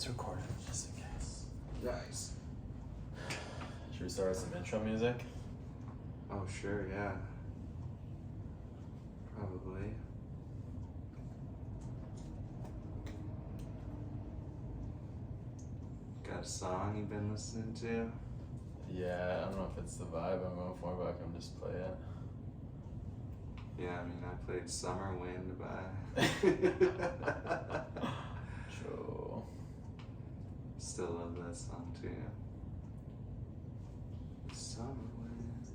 it's recorded, just in case. Nice. Should we start with some intro music? Oh, sure, yeah. Probably. Got a song you've been listening to? Yeah, I don't know if it's the vibe I'm going for, but I can just play it. Yeah, I mean, I played Summer Wind by... True. Still love that song, too. Summer Wind.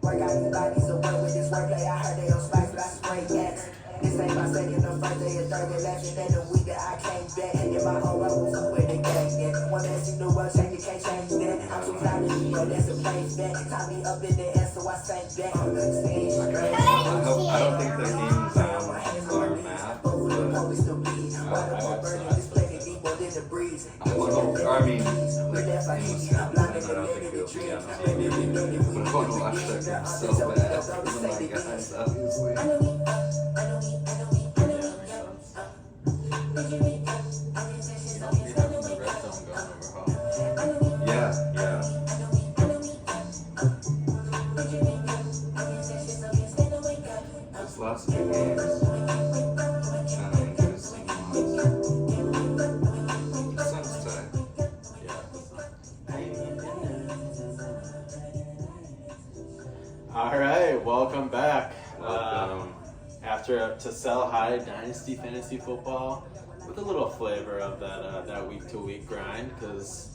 Work out these bodies to work with this wordplay. I heard they on spice, but I spray gas. This ain't my second or first day or third day last year. Then the week that I came back. In my home, I won't fuck with the gang. Yeah. One man see the world change, you can't change that. I'm too proud to be on that's a place back. Tie me up in the air, so I sank back. I don't think the game's on our map, but I mean, like, English map, and I don't think it'll be on the TV. But I want to watch that game so bad. Oh my gosh, obviously. Yeah, yeah. There's lots of good games. Interesting ones. The sun's tight. All right, welcome back. Welcome. After to sell high dynasty fantasy football with a little flavor of that week to week grind, because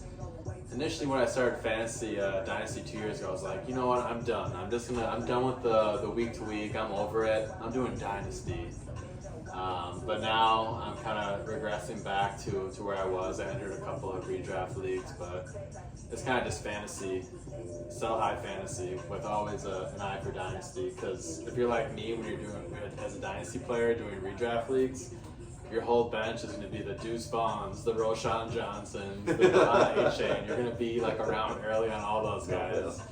initially when I started fantasy dynasty 2 years ago, I was like, you know what, I'm done. I'm done with the week to week. I'm over it. I'm doing dynasty. But now I'm kind of regressing back to where I was. I entered a couple of redraft leagues, but it's kind of just fantasy, sell high fantasy with always an eye for dynasty. Because if you're like me, when you're doing as a dynasty player doing redraft leagues, your whole bench is going to be the Deuce Vaughns, the Roshan Johnson, the A-Chain. You're going to be like around early on all those guys.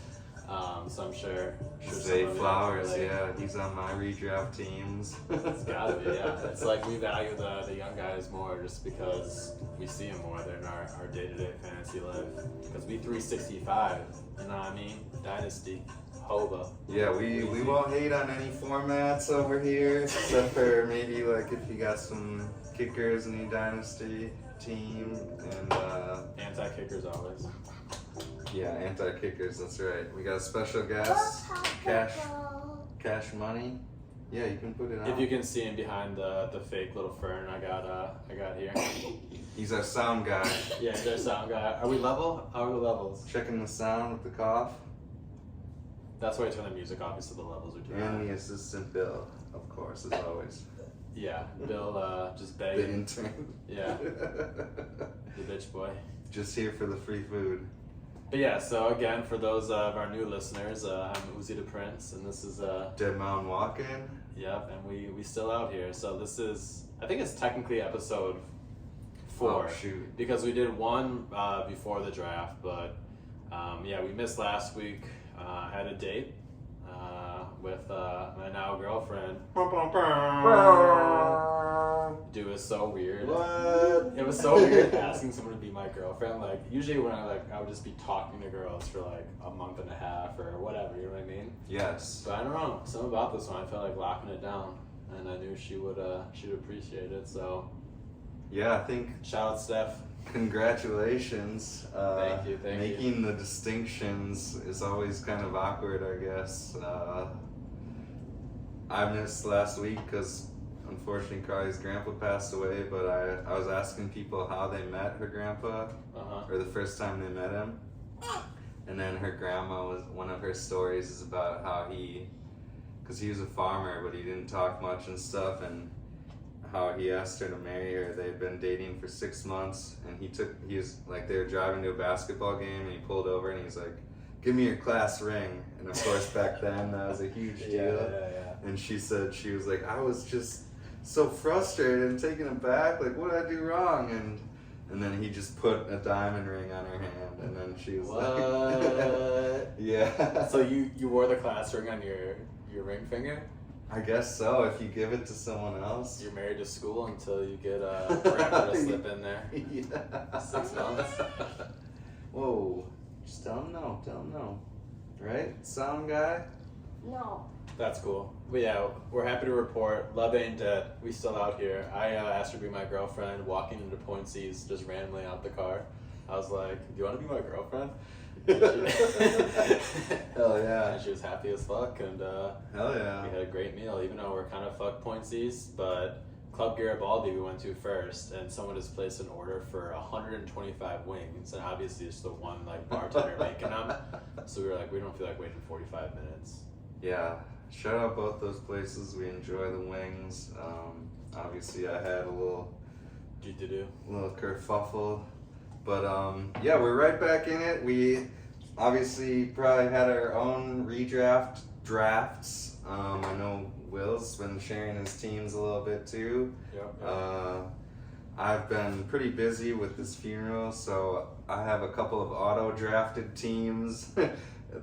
So I'm sure Zay Flowers, yeah, he's on my redraft teams. It's gotta be, yeah. It's like we value the young guys more just because we see them more than our day-to-day fantasy life. Because we 365, you know what I mean? Dynasty, Hova. Yeah, we won't hate on any formats over here, except for maybe like if you got some kickers in your dynasty team and Anti-kickers always. yeah, anti-kickers, that's right. We got a special guest, Cash Money. Yeah, you can put it on. If you can see him behind the fake little fern I got here. He's our sound guy. Yeah, he's our sound guy. Are we level? How are the levels? Checking the sound with the cough. That's why I turn the music off, so the levels are too high. And the assistant Bill, of course, as always. Yeah, Bill just The begging. intern. Yeah, the bitch boy. Just here for the free food. But yeah, so again, for those of our new listeners, I'm OozyDaPrince, and this is DedmonWalkin. Yep, and we still out here. So this is, I think it's technically episode 4. Oh, shoot. Because we did one before the draft, but yeah, we missed last week. I had a date with my now girlfriend. Dude, it was so weird. What? It was so weird asking someone to be my girlfriend. Like, usually when I would just be talking to girls for like a month and a half or whatever, you know what I mean? Yes. But I don't know, something about this one, I felt like locking it down, and I knew she'd appreciate it. So Yeah, I think shout out Steph. congratulations. Thank you. Making the distinctions is always kind of awkward, I guess. I missed last week because unfortunately Carly's grandpa passed away, but I was asking people how they met her grandpa, or the first time they met him. And then her grandma, one of her stories is about how because he was a farmer, but he didn't talk much and stuff, and how he asked her to marry her. They had been dating for 6 months, and he was like, they were driving to a basketball game, and he pulled over and he's like, give me your class ring. And of course back then that was a huge deal. Yeah. And she said, she was like, I was just so frustrated and taken aback, like, what did I do wrong? And then he just put a diamond ring on her hand, and then she was like, Yeah. So you wore the class ring on your ring finger? I guess so. If you give it to someone else. You're married to school until you get grandpa to slip in there. Yeah. 6 months. Whoa. Just tell him no. Tell him no. Right? Sound guy? No. That's cool. But yeah, we're happy to report love ain't dead. We still out here. I asked her to be my girlfriend, walking into Pointsies just randomly out the car. I was like, do you want to be my girlfriend? Hell yeah. And she was happy as fuck, and Hell yeah. we had a great meal, even though we're kind of fuck Pointsies, but Club Garibaldi we went to first, and someone has placed an order for 125 wings, and obviously it's the one like bartender making them. So we were like, we don't feel like waiting 45 minutes. Yeah. Shout out both those places. We enjoy the wings. Obviously I had a little kerfuffle. But yeah, we're right back in it. We obviously probably had our own redraft drafts. I know Will's been sharing his teams a little bit too. Yep. I've been pretty busy with this funeral, so I have a couple of auto-drafted teams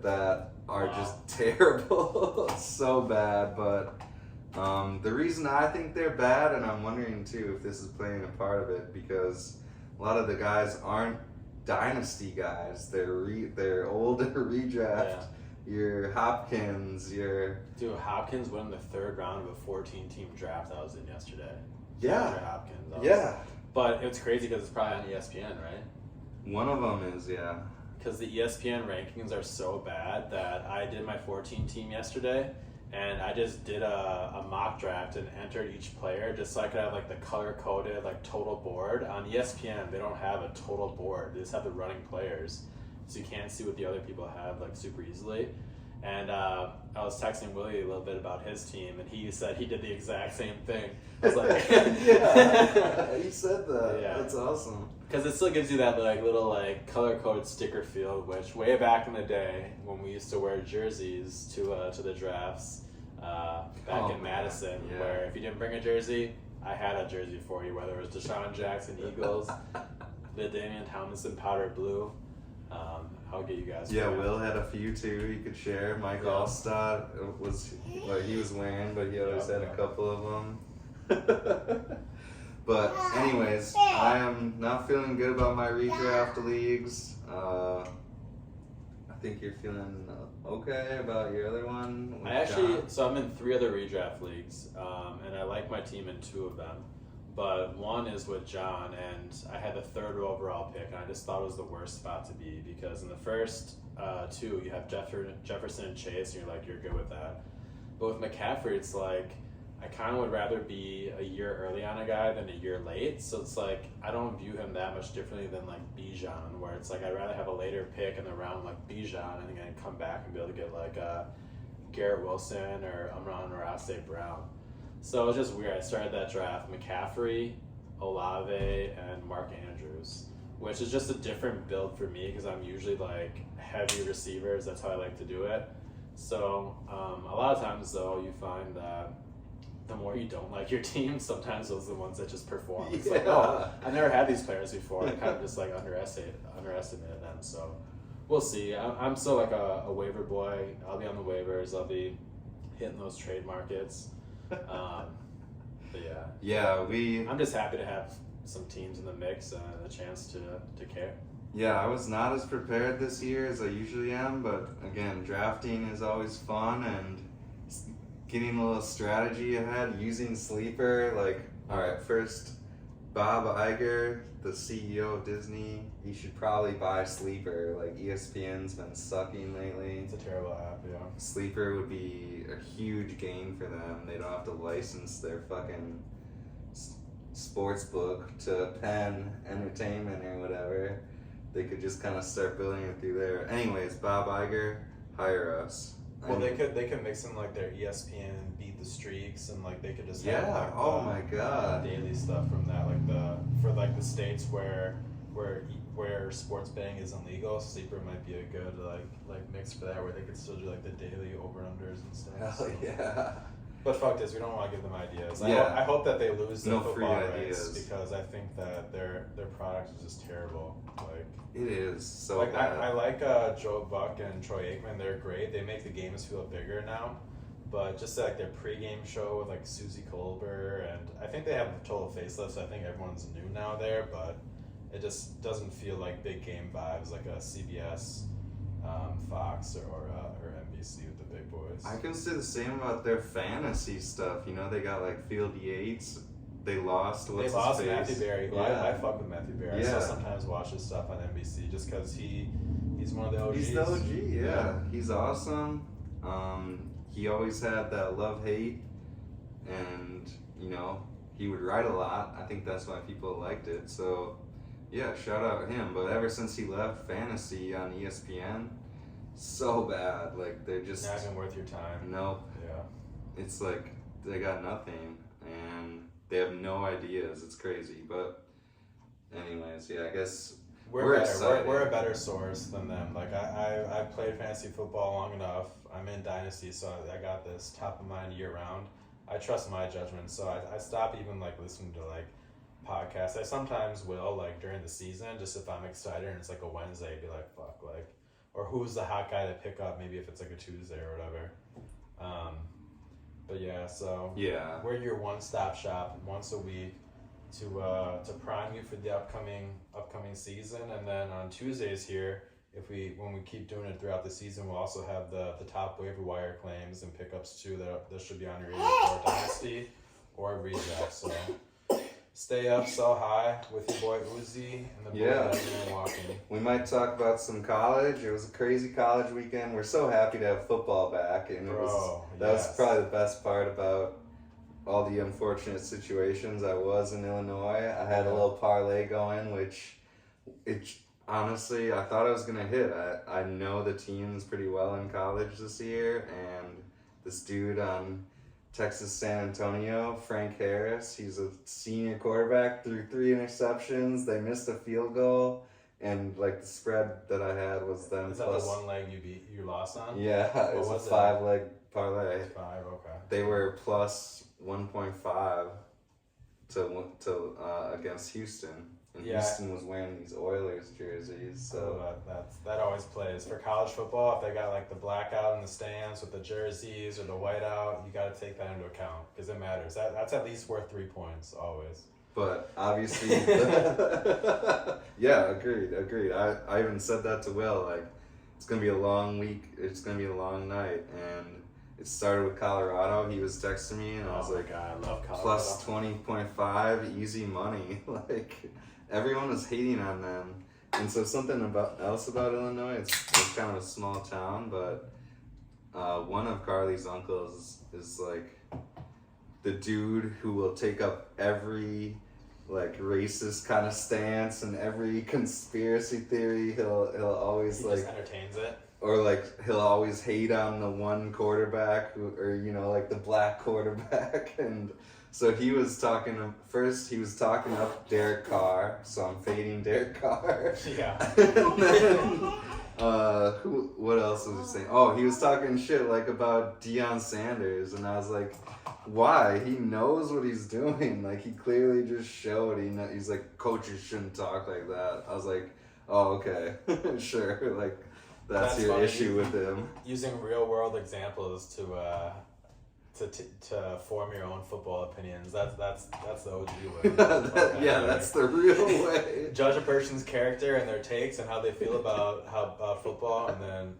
that are just terrible. So bad, but the reason I think they're bad, and I'm wondering too if this is playing a part of it, because a lot of the guys aren't dynasty guys. They're older redraft. Yeah. Your Hopkins, Dude, Hopkins won the 3rd round of a 14-team draft I was in yesterday. Yeah. Hopkins. Yeah. But it's crazy because it's probably on ESPN, right? One of them is, yeah. Because the ESPN rankings are so bad that I did my 14 team yesterday, and I just did a mock draft and entered each player just so I could have like the color coded like total board. On ESPN they don't have a total board, they just have the running players, so you can't see what the other people have like super easily. And I was texting Willie a little bit about his team, and he said he did the exact same thing. I was like, yeah, he said that. Yeah. That's awesome. Because it still gives you that like little like color coded sticker feel, which way back in the day when we used to wear jerseys to the drafts back in Madison, yeah. where if you didn't bring a jersey, I had a jersey for you, whether it was Deshaun Jackson Eagles, the Damian Tomlinson powder blue. I'll get you guys. Yeah, Will had a few too he could share. Mike Allstott was what he was wearing, but he always had a couple of them. But anyways, I am not feeling good about my redraft leagues. I think you're feeling okay about your other one. So I'm in 3 other redraft leagues, and I like my team in 2 of them. But one is with John, and I had the 3rd overall pick, and I just thought it was the worst spot to be, because in the first 2 you have Jefferson and Chase, and you're like, you're good with that. But with McCaffrey, it's like, I kind of would rather be a year early on a guy than a year late, so it's like, I don't view him that much differently than like Bijan, where it's like, I'd rather have a later pick in the round like Bijan, and then come back and be able to get like Garrett Wilson or Amon-Ra St. Brown. So it was just weird. I started that draft, McCaffrey, Olave, and Mark Andrews, which is just a different build for me because I'm usually like heavy receivers. That's how I like to do it. So a lot of times though, you find that the more you don't like your team, sometimes those are the ones that just perform. It's like, oh, I never had these players before. I kind of just like underestimated them. So we'll see. I'm still like a waiver boy. I'll be on the waivers. I'll be hitting those trade markets. But yeah, I'm just happy to have some teams in the mix and a chance to care. Yeah, I was not as prepared this year as I usually am, but again, drafting is always fun, and getting a little strategy ahead, using Sleeper. Like, all right, first, Bob Iger, the CEO of Disney, he should probably buy Sleeper. Like, ESPN's been sucking lately. It's a terrible app, yeah. Sleeper would be a huge gain for them. They don't have to license their fucking sports book to Penn Entertainment or whatever. They could just kind of start building it through there. Anyways, Bob Iger, hire us. Well, they could mix in like their ESPN Beat the Streaks, and like they could just have like oh my god, daily stuff from that, like for the states where sports betting isn't legal. Sleeper might be a good like mix for that, where they could still do like the daily over unders and stuff. Hell yeah. But fuck this, we don't want to give them ideas. Yeah. I hope that they lose their No free football rights ideas. because I think that their product is just terrible. Like It is so like bad. I like Joe Buck and Troy Aikman. They're great. They make the games feel bigger now. But just like their pregame show with like Susie Colbert, and I think they have a total facelift. So I think everyone's new now there, but it just doesn't feel like big game vibes like a CBS, Fox, or NBC with the big boys. I can say the same about their fantasy stuff. You know, they got like Field Yates. They lost. They What's lost his face? Matthew Berry. Yeah. I fuck with Matthew Berry. I Yeah. still sometimes watch his stuff on NBC just because he's one of the OGs. He's the OG. Yeah, he's awesome. He always had that love-hate, and you know, he would write a lot. I think that's why people liked it. So, yeah, shout out him. But ever since he left fantasy on ESPN, so bad. Like they're just Not even worth your time. nope. Yeah. It's like they got nothing, and they have no ideas. It's crazy. But anyways, yeah, I guess We're better. excited. We're a better source than them. Like I've played fantasy football long enough. I'm in Dynasty, so I got this top of mind year round. I trust my judgment, so I stop even like listening to like podcasts. I sometimes will like during the season, just if I'm excited and it's like a Wednesday, be like fuck like, or who's the hot guy to pick up? Maybe if it's like a Tuesday or whatever. But yeah, so yeah. we're your one-stop shop once a week to prime you for the upcoming season, and then on Tuesdays here, when we keep doing it throughout the season, we'll also have the top waiver wire claims and pickups too that should be on your either for Dynasty or Redraft. So stay up, sell high with your boy Uzi and the boy DedmonWalkin. We might talk about some college. It was a crazy college weekend. We're so happy to have football back, and that was probably the best part about all the unfortunate situations. I was in Illinois. I had a little parlay going, which honestly, I thought I was gonna hit. I know the teams pretty well in college this year, and this dude on Texas San Antonio, Frank Harris, he's a senior quarterback, threw 3 interceptions. They missed a field goal, and like the spread that I had was them. Is that plus, the one leg you lost on? Yeah, it was a 5-leg parlay. 5, okay. They were plus 1.5 to against Houston. And Houston was wearing these Oilers jerseys, so that always plays for college football. If they got like the blackout in the stands with the jerseys or the whiteout, you got to take that into account because it matters. That's at least worth 3 points always. But obviously, yeah, agreed. I even said that to Will. Like, it's gonna be a long week. It's gonna be a long night, and it started with Colorado. He was texting me, and I was like, God, I love Colorado. plus 20.5, easy money. Like. Everyone was hating on them, and so something else about Illinois. It's kind of a small town, but one of Carly's uncles is like the dude who will take up every like racist kind of stance and every conspiracy theory. He'll always he like just entertains it. Or like he'll always hate on the one quarterback or like the black quarterback. And so he was talking up Derek Carr, so I'm fading Derek Carr. Yeah. And then what else was he saying? Oh, he was talking shit like about Deion Sanders, and I was like, why? He knows what he's doing. Like, he clearly just showed he's like, coaches shouldn't talk like that. I was like, oh, okay. Sure. Like, that's your funny. issue with him. Using real world examples to form your own football opinions. That's the OG way. That's the real way. Judge a person's character and their takes and how they feel about football, and then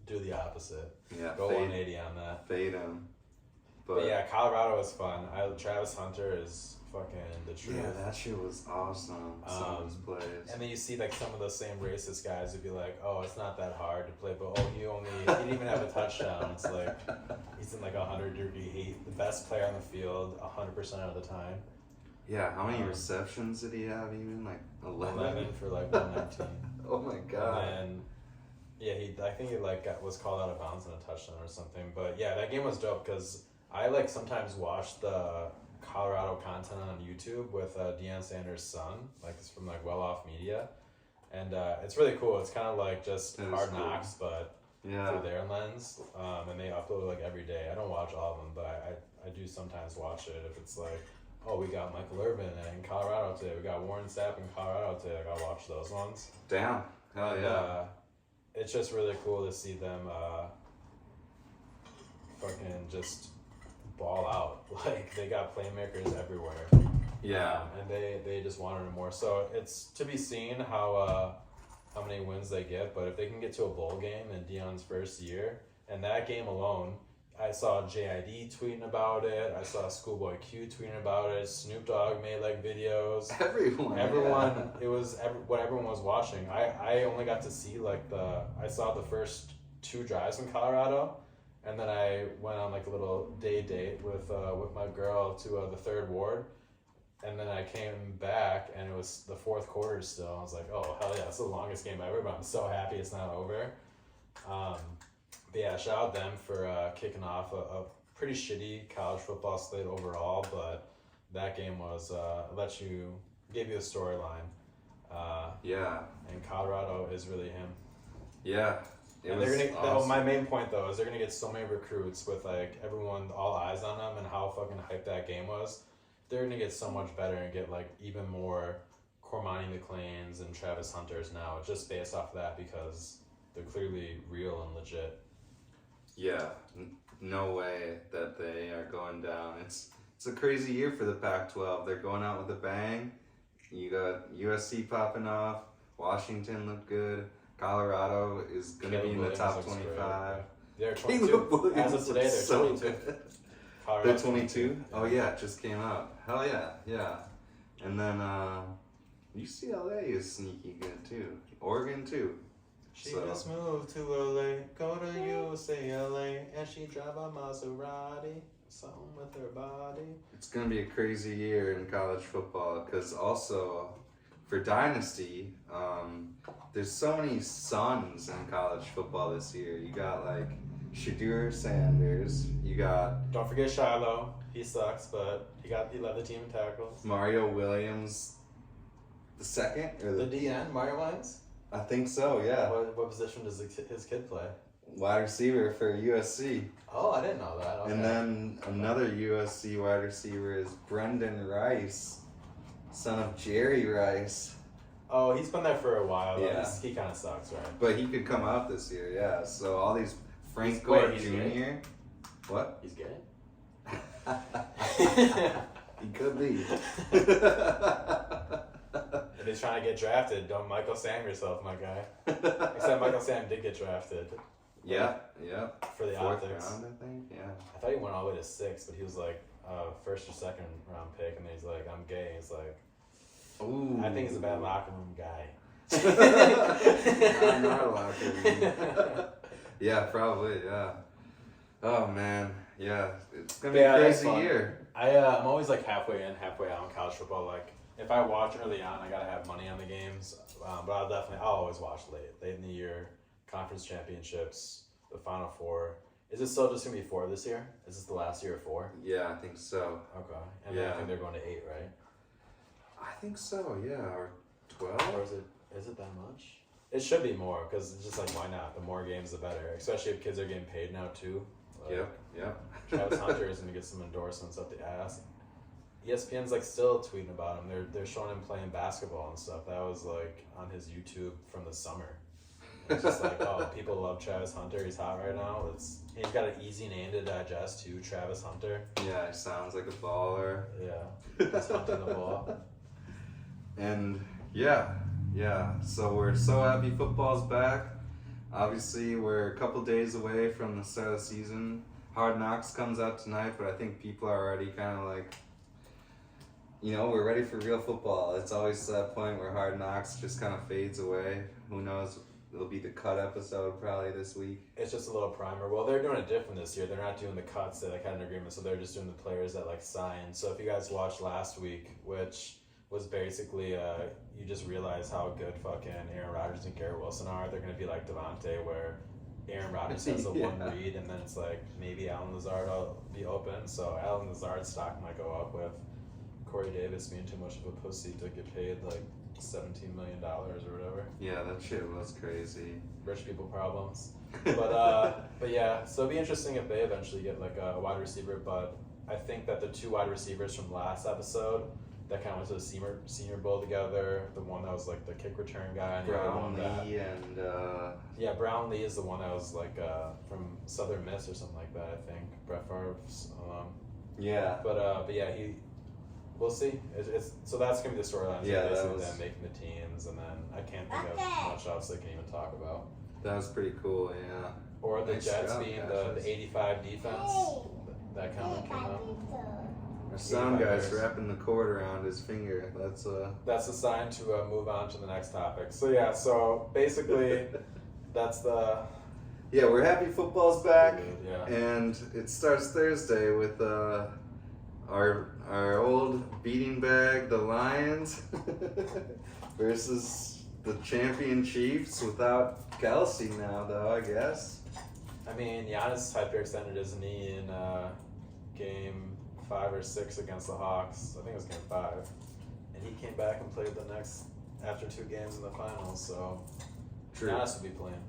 do the opposite. Yeah, go 180 on that. Fade him. But yeah, Colorado was fun. Travis Hunter is fucking the truth. Yeah, that shit was awesome. Some of his plays. And then you see like some of those same racist guys who'd be like, "Oh, it's not that hard to play," but he didn't even have a touchdown. It's like he's in like 100-degree heat, the best player on the field 100% of the time. Yeah, how many receptions did he have? Even like 11 for like 119. Oh my god. And I think he was called out of bounds on a touchdown or something. But yeah, that game was dope because I like sometimes watch the Colorado content on YouTube with Deion Sanders' son, like it's from like Well Off Media, and it's really cool. It's kind of like just Hard Knocks, but through their lens, and they upload like every day. I don't watch all of them, but I do sometimes watch it if it's like, oh, we got Michael Irvin in Colorado today, we got Warren Sapp in Colorado today, like I'll watch those ones. Damn. Hell yeah. It's just really cool to see them fucking just ball out. Like they got playmakers everywhere. Yeah. And they just wanted it more. So it's to be seen how many wins they get, but if they can get to a bowl game in Deion's first year, and that game alone, I saw JID tweeting about it. I saw Schoolboy Q tweeting about it. Snoop Dogg made like videos. Everyone. Yeah. It was what everyone was watching. I only got to see like I saw the first 2 drives in Colorado, and then I went on like a little day date with my girl to the 3rd ward, and then I came back and it was the 4th quarter still. I was like, oh hell yeah, it's the longest game ever, but I'm so happy it's not over. But yeah, shout out them for kicking off a pretty shitty college football slate overall, but that game was gave you a storyline. Yeah. And Colorado is really him. Yeah. Awesome. My main point though is they're gonna get so many recruits with like everyone, all eyes on them, and how fucking hyped that game was. They're gonna get so much better and get like even more Cormani McLeans and Travis Hunters now, just based off of that, because they're clearly real and legit. Yeah, no way that they are going down. It's a crazy year for the Pac-12. They're going out with a bang. You got USC popping off. Washington looked good. Colorado is going to be in the top 25. They're 22. As of today, they're 22. They're 22? Oh yeah, it just came out. Hell yeah, yeah. And then UCLA is sneaky good too. Oregon too. She just moved to LA, go to UCLA, and she drive a Maserati, something with her body. It's going to be a crazy year in college football, because also for Dynasty, there's so many sons in college football this year. You got like Shadur Sanders, you got... Don't forget Shiloh, he sucks, but he led the team in tackles. Mario Williams the second? Or the DN, Mario Williams? I think so, yeah. What position does his kid play? Wide receiver for USC. Oh, I didn't know that. Okay. And then another USC wide receiver is Brendan Rice, son of Jerry Rice. Oh, he's been there for a while. Yeah. He kind of sucks, right? But he could come out this year, yeah. So all these Frank Gore Jr. Gay? What? He's gay? He could be. If he's trying to get drafted, don't Michael Sam yourself, my guy. Except Michael Sam did get drafted. Yeah. For the 4th optics. round, I think, yeah. I thought he went all the way to 6, but he was like 1st or 2nd round pick, and then he's like, I'm gay. He's like, ooh. I think he's a bad locker room guy. I'm not a locker room. Yeah, probably, yeah. Oh, man. Yeah, it's going to be a crazy year. I'm always like halfway in, halfway out in college football. Like, if I watch early on, I gotta have money on the games. But I'll always watch late in the year, conference championships, the Final Four. Is it still just gonna be 4 this year? Is this the last year of 4? Yeah, I think so. Okay, and then I think they're going to 8, right? I think so, yeah, or 12. Or is it that much? It should be more, because it's just like, why not? The more games, the better. Especially if kids are getting paid now too. Like, Yep. Travis Hunter is gonna get some endorsements up the ass. ESPN's like still tweeting about him. They're showing him playing basketball and stuff. That was like on his YouTube from the summer. It's just like, oh, people love Travis Hunter. He's hot right now. He's got an easy name to digest too, Travis Hunter. Yeah, he sounds like a baller. Yeah, he's hunting the ball. And yeah. So we're so happy football's back. Obviously, we're a couple days away from the start of the season. Hard Knocks comes out tonight, but I think people are already kind of like, we're ready for real football. It's always that point where Hard Knocks just kind of fades away. Who knows? It'll be the cut episode probably this week. It's just a little primer. Well, they're doing it different this year. They're not doing the cuts that like had an agreement, so they're just doing the players that like signed. So if you guys watched last week, which was basically you just realize how good fucking Aaron Rodgers and Garrett Wilson are. They're gonna be like Devontae, where Aaron Rodgers has the one read, and then it's like maybe Allen Lazard will be open. So Allen Lazard's stock might go up with Corey Davis being too much of a pussy to get paid like $17 million or whatever. Yeah, that shit was crazy. Rich people problems. But yeah, so it'd be interesting if they eventually get like a wide receiver. But I think that the 2 wide receivers from last episode that kind of went to the senior bowl together, the one that was like the kick return guy, and Brownlee and yeah, Brownlee is the one that was like from Southern Miss or something like that. I think Brett Favre's. yeah. But yeah, we'll see. It's so that's gonna be the storyline. Yeah, basically that was them making the teams, and then I can't think of much else they can even talk about. That was pretty cool, yeah. Or the Nice Jets job, being Cassius. the 85 defense. That comment came out. Our sound guy's 85 wrapping the cord around his finger. That's a sign to move on to the next topic. So yeah, so basically, that's the. Yeah, we're happy football's back, Yeah. and it starts Thursday with our old beating bag, the Lions, versus the champion Chiefs without Kelsey now, though, I guess. I mean, Giannis hyperextended his knee in game 5 or 6 against the Hawks. I think it was game 5, and he came back and played after 2 games in the finals. So True. Giannis will be playing.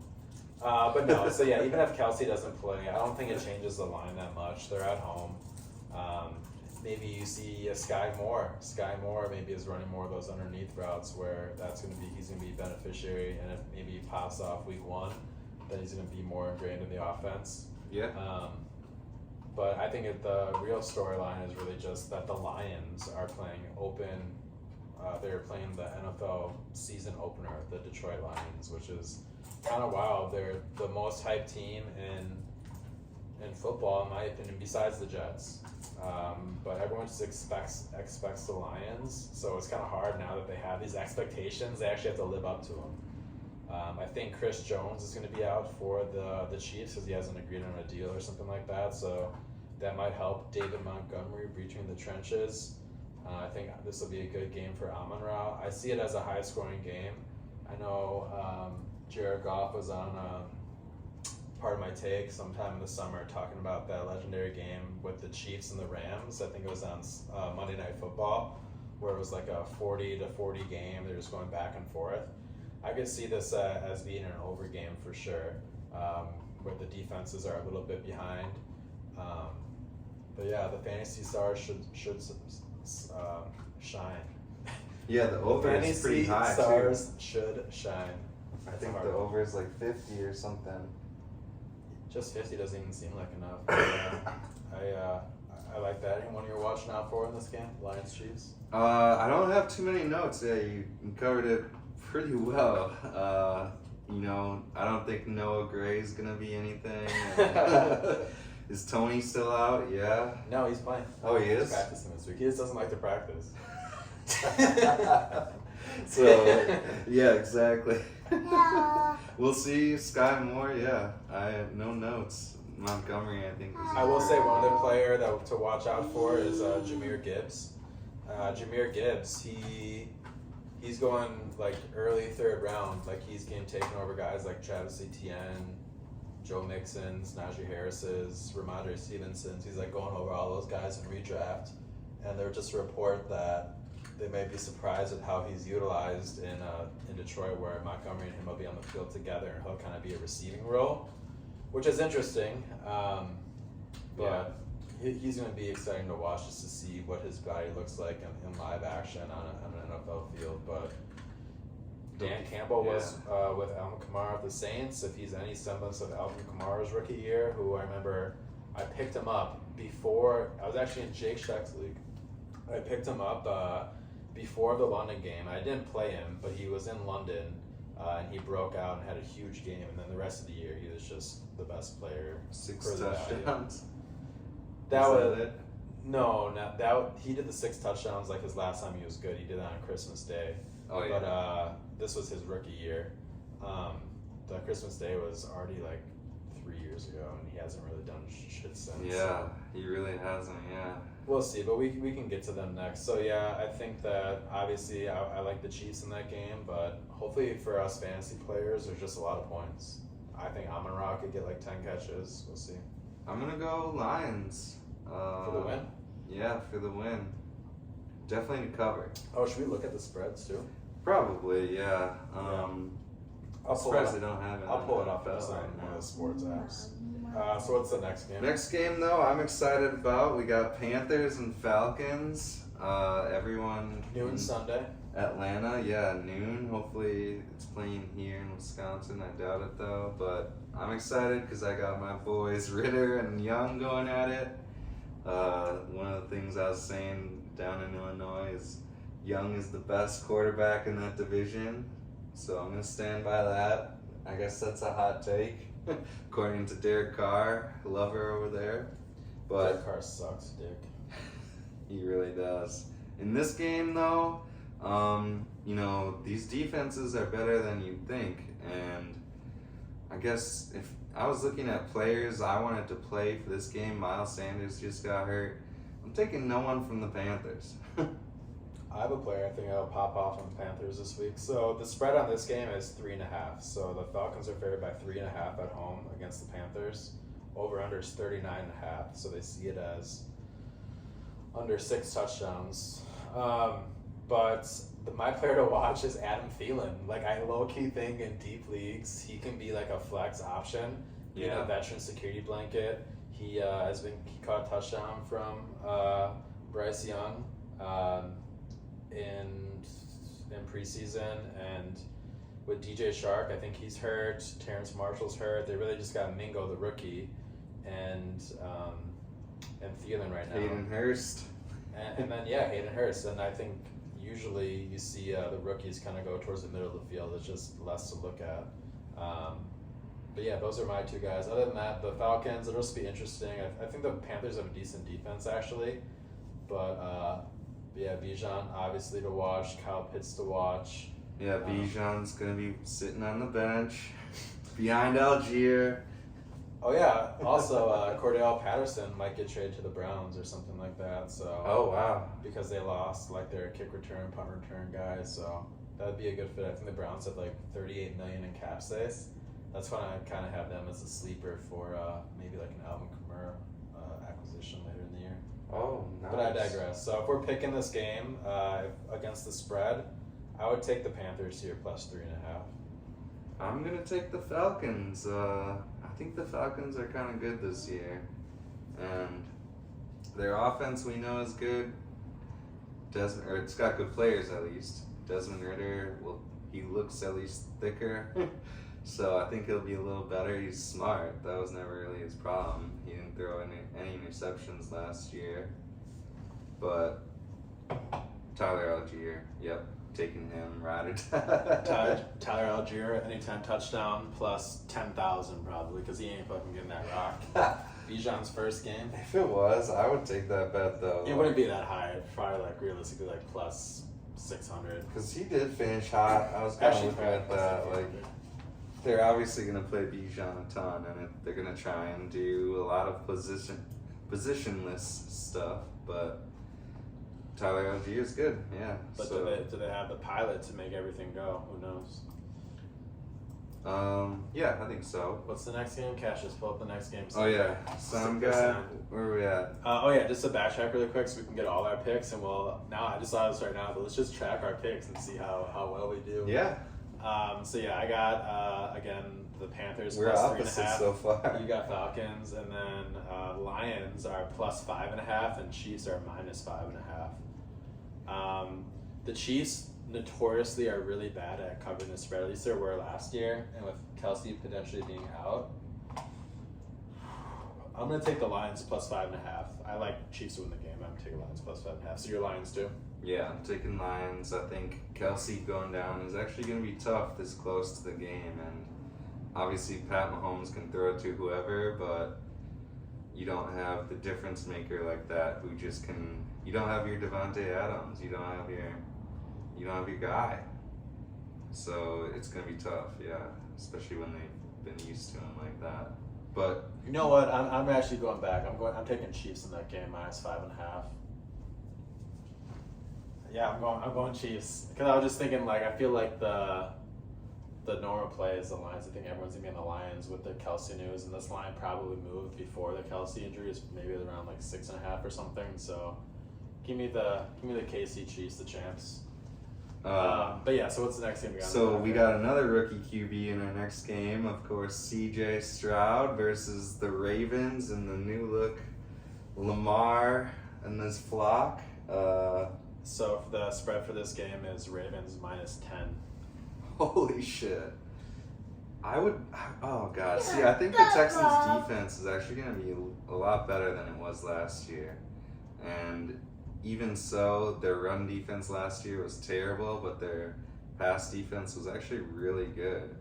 But no, so yeah, even if Kelsey doesn't play, I don't think it changes the line that much. They're at home. Maybe you see a Sky Moore. Sky Moore maybe is running more of those underneath routes where he's gonna be beneficiary, and if maybe he pops off week 1, then he's gonna be more ingrained in the offense. Yeah. But I think the real storyline is really just that the Lions are playing open. They're playing the NFL season opener, the Detroit Lions, which is kind of wild. They're the most hyped team in football, in my opinion, besides the Jets. But everyone just expects the Lions, so it's kind of hard now that they have these expectations. They actually have to live up to them. I think Chris Jones is going to be out for the Chiefs because he hasn't agreed on a deal or something like that, so that might help David Montgomery breaching the trenches. I think this will be a good game for Amon-Ra. I see it as a high-scoring game. I know Jared Goff was on part of my take sometime in the summer talking about that legendary game with the Chiefs and the Rams. I think it was on Monday Night Football, where it was like a 40-40 game. They're just going back and forth. I could see this as being an over game for sure, where the defenses are a little bit behind. But yeah, the fantasy stars should shine. Yeah, the over is pretty high, stars should shine. I think the over is like 50 or something. Just 50 doesn't even seem like enough. I like that. Anyone you're watching out for in this game? Lions, Chiefs? I don't have too many notes. Yeah, you covered it pretty well. I don't think Noah Gray's gonna be anything. Is Tony still out? Yeah. No, he's playing. Oh, he is? He's practicing this week. He just doesn't like to practice. So, yeah, exactly. We'll see. Sky Moore, yeah. I have no notes. Montgomery, I think. I will say one other player to watch out for is Jahmyr Gibbs. Jahmyr Gibbs, he's going like early 3rd round. Like he's getting taken over guys like Travis Etienne, Joe Mixon's, Najee Harris's, Ramondre Stevenson's. He's like going over all those guys in redraft. And there was just a report that they may be surprised at how he's utilized in Detroit, where Montgomery and him will be on the field together, and he'll kind of be a receiving role, which is interesting. But he's going to be exciting to watch just to see what his body looks like in live action on an NFL field. But Dan Campbell was with Alvin Kamara of the Saints. If he's any semblance of Alvin Kamara's rookie year, who I remember I picked him up before, I was actually in Jake Sheck's league. I picked him up before the London game. I didn't play him, but he was in London, and he broke out and had a huge game. And then the rest of the year, he was just the best player. 6 for the touchdowns. That was it? No, not that. He did the 6 touchdowns like his last time he was good. He did that on Christmas Day. Oh yeah. But this was his rookie year. The Christmas Day was already like 3 years ago, and he hasn't really done shit since. Yeah, he really hasn't. Yeah. We'll see, but we can get to them next. So yeah, I think that obviously I like the Chiefs in that game, but hopefully for us fantasy players, there's just a lot of points. I think Amon-Ra could get like 10 catches. We'll see. I'm gonna go Lions. For the win? Yeah, for the win. Definitely to cover. Oh, should we look at the spreads too? Probably, yeah. I'll surprised they don't have it. I'll pull it up NFL as right one now. of the sports apps. So what's the next game? Next game, though, I'm excited about. We got Panthers and Falcons. Everyone. Noon Sunday. Atlanta, yeah, noon. Hopefully it's playing here in Wisconsin. I doubt it, though. But I'm excited because I got my boys Ritter and Young going at it. One of the things I was saying down in Illinois is Young is the best quarterback in that division. So I'm going to stand by that. I guess that's a hot take. According to Derek Carr, lover over there. But Derek Carr sucks, Dick. He really does. In this game, though, these defenses are better than you'd think. And I guess if I was looking at players I wanted to play for this game, Miles Sanders just got hurt. I'm taking no one from the Panthers. I have a player I think I'll pop off on the Panthers this week. So the spread on this game is 3.5. So the Falcons are favored by 3.5 at home against the Panthers. Over under is 39.5. So they see it as under 6 touchdowns. But my player to watch is Adam Thielen. Like, I low-key think in deep leagues he can be like a flex option. Yeah. A veteran security blanket. He caught a touchdown from Bryce Young in preseason, and with DJ Shark, I think he's hurt. Terrence Marshall's hurt. They really just got Mingo, the rookie, and Thielen right now. Hayden Hurst. And then Hayden Hurst, and I think usually you see the rookies kind of go towards the middle of the field. It's just less to look at. But yeah, those are my two guys. Other than that, the Falcons, it'll just be interesting. I think the Panthers have a decent defense actually, but Bijan obviously to watch, Kyle Pitts to watch. Yeah, Bijan's gonna be sitting on the bench behind Algier. Oh yeah, also Cordell Patterson might get traded to the Browns or something like that. So. Oh wow. Because they lost like their kick return, punt return guys, so that'd be a good fit. I think the Browns have like $38 million in cap space. That's why I kind of have them as a sleeper for maybe like an Alvin Kamara acquisition later in the year. Oh, nice. But I digress. So if we're picking this game against the spread, I would take the Panthers here plus 3.5. I'm gonna take the Falcons. I think the Falcons are kind of good this year, and their offense we know is good. It's got good players at least. Desmond Ritter, he looks at least thicker. So I think he'll be a little better. He's smart. That was never really his problem. He didn't throw any interceptions last year. But Tyler Algier, yep, taking him right or die. Tyler Algier, anytime touchdown plus 10,000 probably, because he ain't fucking getting that rock. Bijan's first game. If it was, I would take that bet though. It wouldn't be that high. Probably like realistically like plus 600. Because he did finish hot. I was kind of looking at that like. They're obviously going to play Bijan a ton, and they're going to try and do a lot of positionless stuff, but Tyler Algier is good, yeah. But so, do they have the pilot to make everything go? Who knows? Yeah, I think so. What's the next game? Cash, just pull up the next game. Oh yeah, Sound guy, where are we at? Just to backtrack really quick so we can get all our picks, and I just saw this right now, but let's just track our picks and see how well we do. Yeah. I got, again, the Panthers We're plus opposite 3.5. so far. You got Falcons, and then Lions are plus 5.5, and Chiefs are minus 5.5. The Chiefs notoriously are really bad at covering the spread. At least they were last year, and with Kelsey potentially being out, I'm going to take the Lions plus 5.5. I like Chiefs to win the game. I'm going to take the Lions plus 5.5. So your Lions too? Yeah, I'm taking Lions. I think Kelsey going down is actually going to be tough this close to the game, and obviously Pat Mahomes can throw it to whoever, but you don't have the difference maker like that who just can. You don't have your Devontae Adams. You don't have your guy. So it's going to be tough, yeah, especially when they've been used to him like that. But you know what? I'm actually going back. I'm taking Chiefs in that game minus 5.5. Yeah, I'm going Chiefs because I was just thinking I feel like the normal play is the Lions. I think everyone's gonna be in the Lions with the Kelsey news, and this line probably moved before the Kelsey injury. Is maybe around 6.5 or something. So give me the KC Chiefs, the champs. But yeah, so what's the next game we got? So we got another rookie QB in our next game. Of course, C.J. Stroud versus the Ravens and the new look Lamar and this flock. So the spread for this game is Ravens -10. Holy shit. Oh god. See, I think the Texans defense is actually going to be a lot better than it was last year. And even so, their run defense last year was terrible, but their pass defense was actually really good.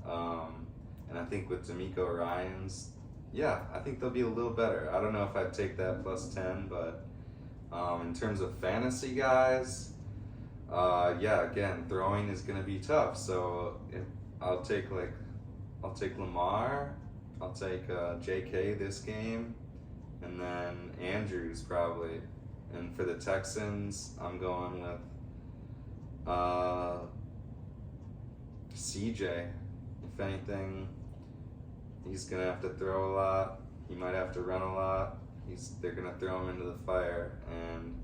And I think with D'Amico Ryans, I think they'll be a little better. I don't know if I'd take that +10, but in terms of fantasy guys, again, throwing is going to be tough. So I'll take Lamar, I'll take J.K. this game, and then Andrews probably. And for the Texans, I'm going with CJ. If anything, he's going to have to throw a lot. He might have to run a lot. They're going to throw him into the fire. And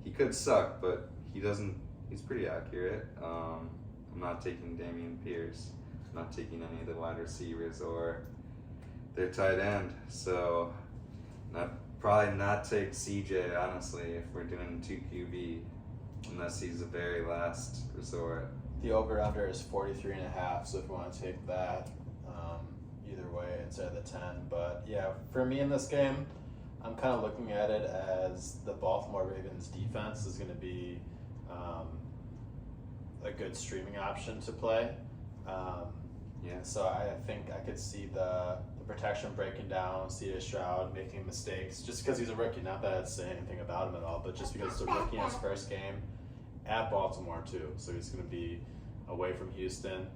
he could suck, but he's pretty accurate. I'm not taking Dameon Pierce. I'm not taking any of the wide receivers or their tight end. So probably not take CJ, honestly, if we're doing 2 QB, unless he's a very last resort. The over-under is 43.5, so if you want to take that, either way instead of the 10. But yeah, for me in this game, I'm kind of looking at it as the Baltimore Ravens defense is going to be a good streaming option to play. So I think I could see the protection breaking down, C.J. Stroud making mistakes, just because he's a rookie. Not that I'd say anything about him at all, but just because it's a rookie in his first game at Baltimore too. So he's going to be away from Houston.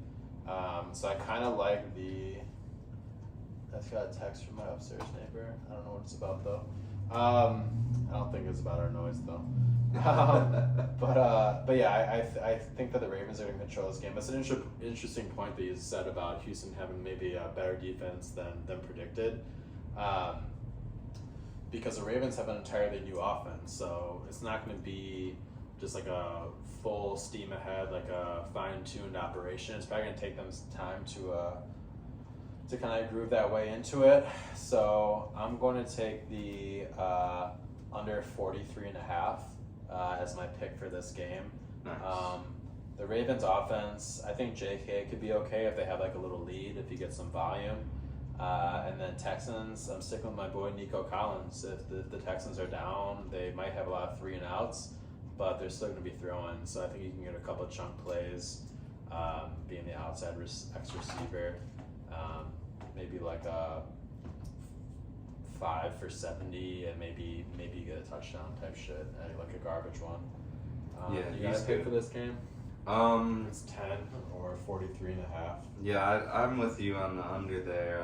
So I kind of like I just got a text from my upstairs neighbor. I don't know what it's about though. I don't think it's about our noise though. But yeah, I think that the Ravens are going to control this game. It's an interesting point that you said about Houston having maybe a better defense than predicted, because the Ravens have an entirely new offense. So it's not going to be just like a full steam ahead, like a fine-tuned operation. It's probably going to take them some time to kind of groove that way into it. So I'm going to take the under 43.5 as my pick for this game. Nice. The Ravens offense, I think J.K. could be okay if they have like a little lead, if he gets some volume. And then Texans, I'm sticking with my boy Nico Collins. If the Texans are down, they might have a lot of 3 and outs, but they're still going to be throwing. So I think you can get a couple of chunk plays, being the outside X receiver. Maybe like a 5 for 70, and maybe you get a touchdown type shit, like a garbage one. You guys pick for this game? It's 10 or 43.5. Yeah, I'm with you on the under there.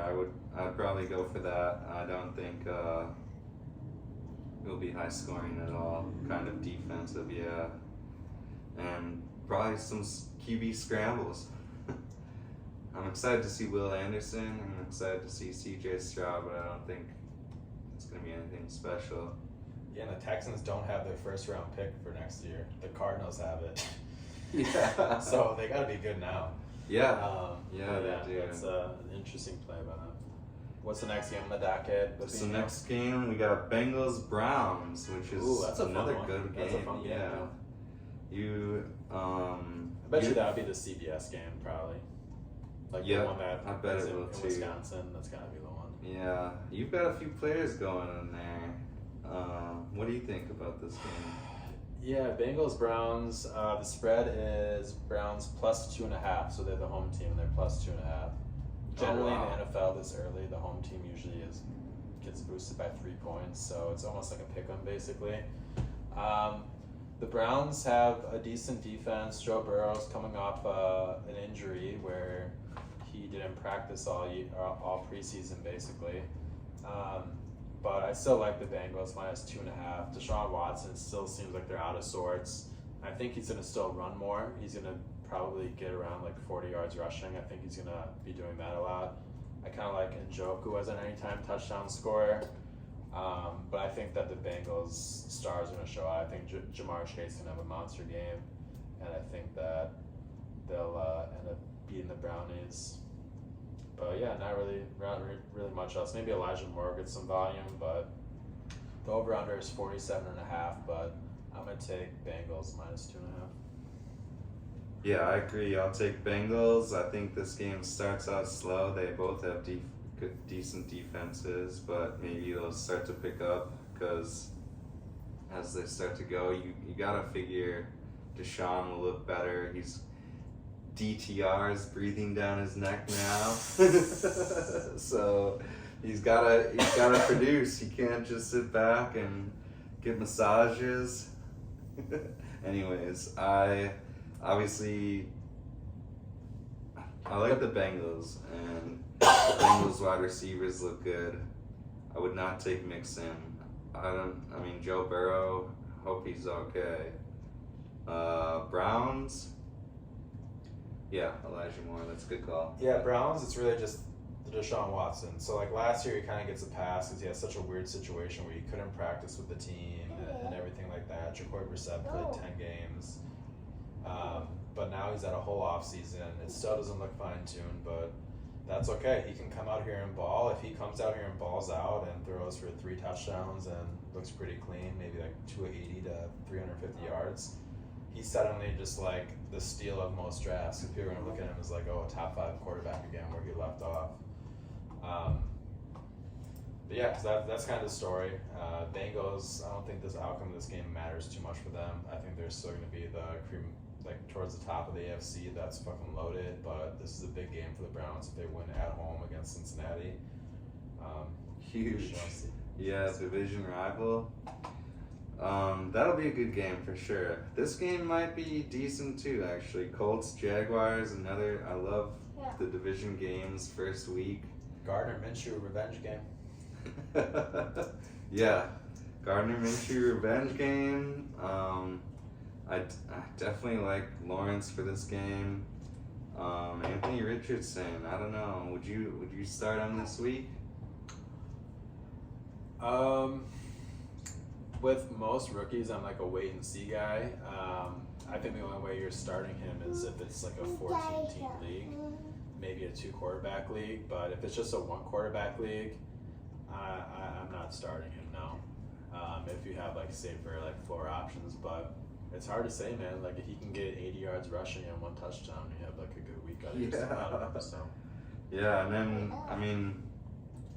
I'd probably go for that. I don't think it'll be high scoring at all. Kind of defensive, yeah, and probably some QB scrambles. I'm excited to see Will Anderson. I'm excited to see C.J. Stroud, but I don't think it's going to be anything special. Yeah, and the Texans don't have their first round pick for next year. The Cardinals have it. Yeah. So they got to be good now. Yeah. They do. That's an interesting play by them. What's the next game on the docket? So next game, we got Bengals Browns, which is that's another a fun good one. game. That's a fun game. I bet you that would be the CBS game, probably. Like the one that I bet is it will in too. Wisconsin. That's gotta be the one. Yeah, you've got a few players going in there. What do you think about this game? Yeah, Bengals Browns. The spread is Browns +2.5, so they're the home team and they're +2.5. Generally in the NFL this early, the home team usually gets boosted by 3 points, so it's almost like a pick 'em basically. The Browns have a decent defense. Joe Burrow's coming off an injury where he didn't practice all preseason basically. But I still like the Bengals -2.5. Deshaun Watson still seems like they're out of sorts. I think he's going to still run more. He's going to probably get around like 40 yards rushing. I think he's going to be doing that a lot. I kind of like Njoku as an anytime touchdown scorer. But I think that the Bengals stars are going to show out. I think Jamar Chase is going to have a monster game. and I think that they'll end up beating the Brownies. But yeah, not really much else. Maybe Elijah Moore gets some volume, but the over/under is 47.5. But I'm gonna take Bengals -2.5. Yeah, I agree. I'll take Bengals. I think this game starts out slow. They both have decent defenses, but maybe they'll start to pick up because as they start to go, you gotta figure Deshaun will look better. He's DTR's breathing down his neck now, so he's gotta produce. He can't just sit back and get massages. Anyways, I like the Bengals, and the Bengals wide receivers look good. I would not take Mixon. Joe Burrow, hope he's okay. Browns, yeah, Elijah Moore, that's a good call. Yeah, Browns, it's really just the Deshaun Watson. So like last year, he kind of gets a pass because he has such a weird situation where he couldn't practice with the team and everything like that. Jacoby Brissett played 10 games. But now he's at a whole off season. It still doesn't look fine-tuned, but that's okay. He can come out here and ball. If he comes out here and balls out and throws for 3 touchdowns and looks pretty clean, maybe like 280 to 350 yards, he's suddenly just like the steal of most drafts. If you're going to look at him as like, a top 5 quarterback again where he left off. But yeah, so that's kind of the story. Bengals, I don't think this outcome of this game matters too much for them. I think they're still going to be the cream, like towards the top of the AFC. That's fucking loaded, but this is a big game for the Browns if they win at home against Cincinnati. Huge. Yeah, division rival. That'll be a good game for sure. This game might be decent too, actually. Colts, Jaguars, I love the division games first week. Gardner Minshew revenge game. Yeah, Gardner Minshew revenge game. I definitely like Lawrence for this game. Anthony Richardson, I don't know. Would you start him this week? With most rookies, I'm like a wait and see guy. I think the only way you're starting him is if it's like a 14-team league, maybe a 2 quarterback league. But if it's just a 1 quarterback league, I'm not starting him now. If you have like safer like floor options, but it's hard to say, man. Like if he can get 80 yards rushing and 1 touchdown, you have like a good week out of him. So. Yeah, and then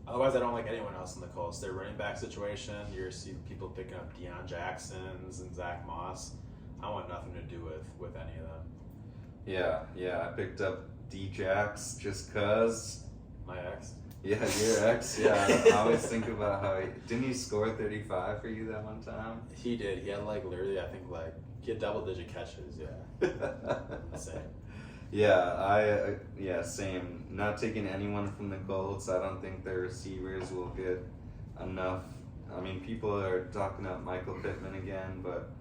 otherwise, I don't like anyone else in the Colts. Their running back situation, you're seeing people picking up Deion Jacksons and Zach Moss. I want nothing to do with any of them. Yeah, I picked up D-Jax just cause. My ex. Yeah, your ex. Yeah, I always think about how didn't he score 35 for you that one time? He did. He had like literally, I think he had double-digit catches. Yeah. Insane. Yeah, same. Not taking anyone from the Colts. I don't think their receivers will get enough. People are talking up Michael Pittman again, but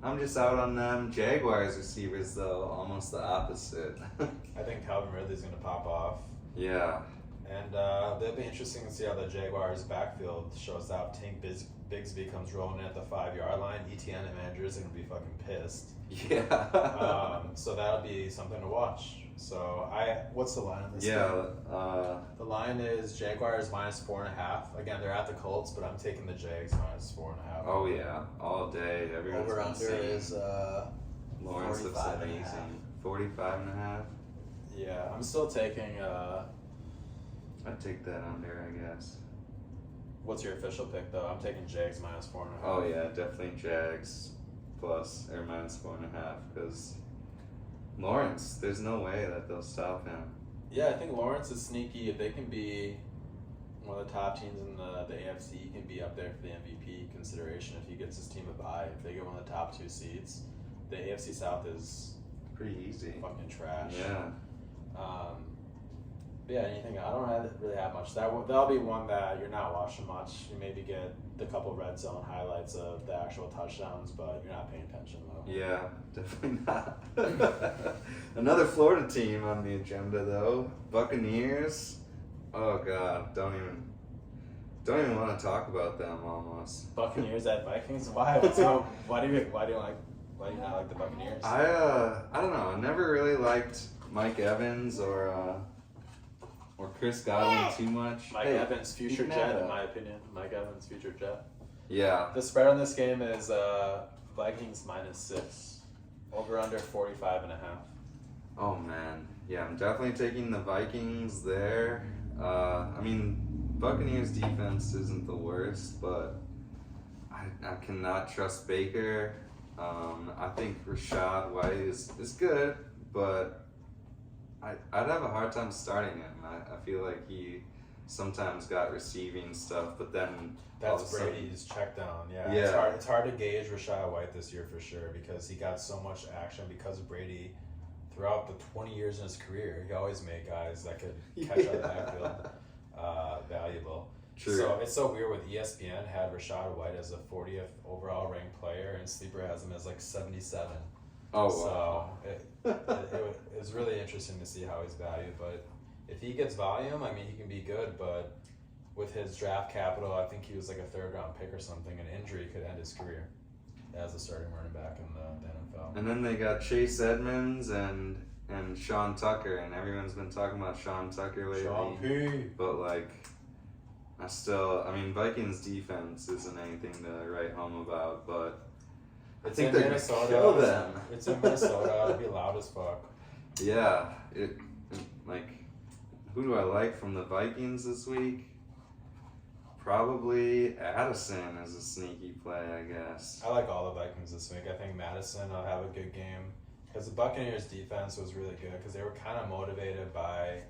I'm just out on them. Jaguars receivers, though, almost the opposite. I think Calvin Ridley's going to pop off. Yeah. And it'll be interesting to see how the Jaguars' backfield shows up. Tank Bigsby comes rolling in at the 5-yard line. ETN and managers are going to be fucking pissed. Yeah. So that'll be something to watch. So what's the line on this game? The line is Jaguars -4.5. Again, they're at the Colts, but I'm taking the Jags -4.5. Oh yeah, all day. Everyone's over under is Lawrence looks 45.5. amazing. 45.5. Yeah, I'm still taking. I'd take that under, I guess. What's your official pick though? I'm taking Jags -4.5. Oh yeah, definitely Jags plus or -4.5 because Lawrence, there's no way that they'll stop him. Yeah, I think Lawrence is sneaky. If they can be one of the top teams in the AFC, he can be up there for the MVP consideration if he gets his team a bye. If they get one of the top 2 seeds, the AFC South is pretty easy. Fucking trash. Yeah. Yeah, anything. I don't really have much. That'll be one that you're not watching much. You maybe get the couple red zone highlights of the actual touchdowns, but you're not paying attention though. Yeah, definitely not. Another Florida team on the agenda though, Buccaneers. Oh god, don't even want to talk about them almost. Buccaneers at Vikings. Why? Why do you like? Why do you not like the Buccaneers? I don't know. I never really liked Mike Evans or Chris Godwin too much. Mike Evans, future Jet, in my opinion. Mike Evans, future Jet. Yeah. The spread on this game is Vikings -6. Over under 45.5. Oh man. Yeah, I'm definitely taking the Vikings there. I mean, Buccaneers defense isn't the worst, but I cannot trust Baker. I think Rachaad White is good, but I'd have a hard time starting him. I feel like he sometimes got receiving stuff, but then that's Brady's check down. Yeah. Yeah. It's hard to gauge Rachaad White this year for sure because he got so much action because of Brady throughout the 20 years in his career. He always made guys that could catch out of the backfield valuable. True. So it's so weird with ESPN had Rachaad White as a 40th overall ranked player and Sleeper has him as like 77. Oh, so wow. it was really interesting to see how he's valued. But if he gets volume, I mean, he can be good. But with his draft capital, I think he was like a 3rd round pick or something. An injury could end his career as a starting running back in the NFL. And then they got Chase Edmonds and Sean Tucker, and everyone's been talking about Sean Tucker lately. Sean P. But like, I mean, Vikings defense isn't anything to write home about, but I think they're gonna kill them. It's in Minnesota. It'll be loud as fuck. Yeah, like, who do I like from the Vikings this week? Probably Addison is a sneaky play, I guess. I like all the Vikings this week. I think Madison will have a good game because the Buccaneers defense was really good because they were kind of motivated by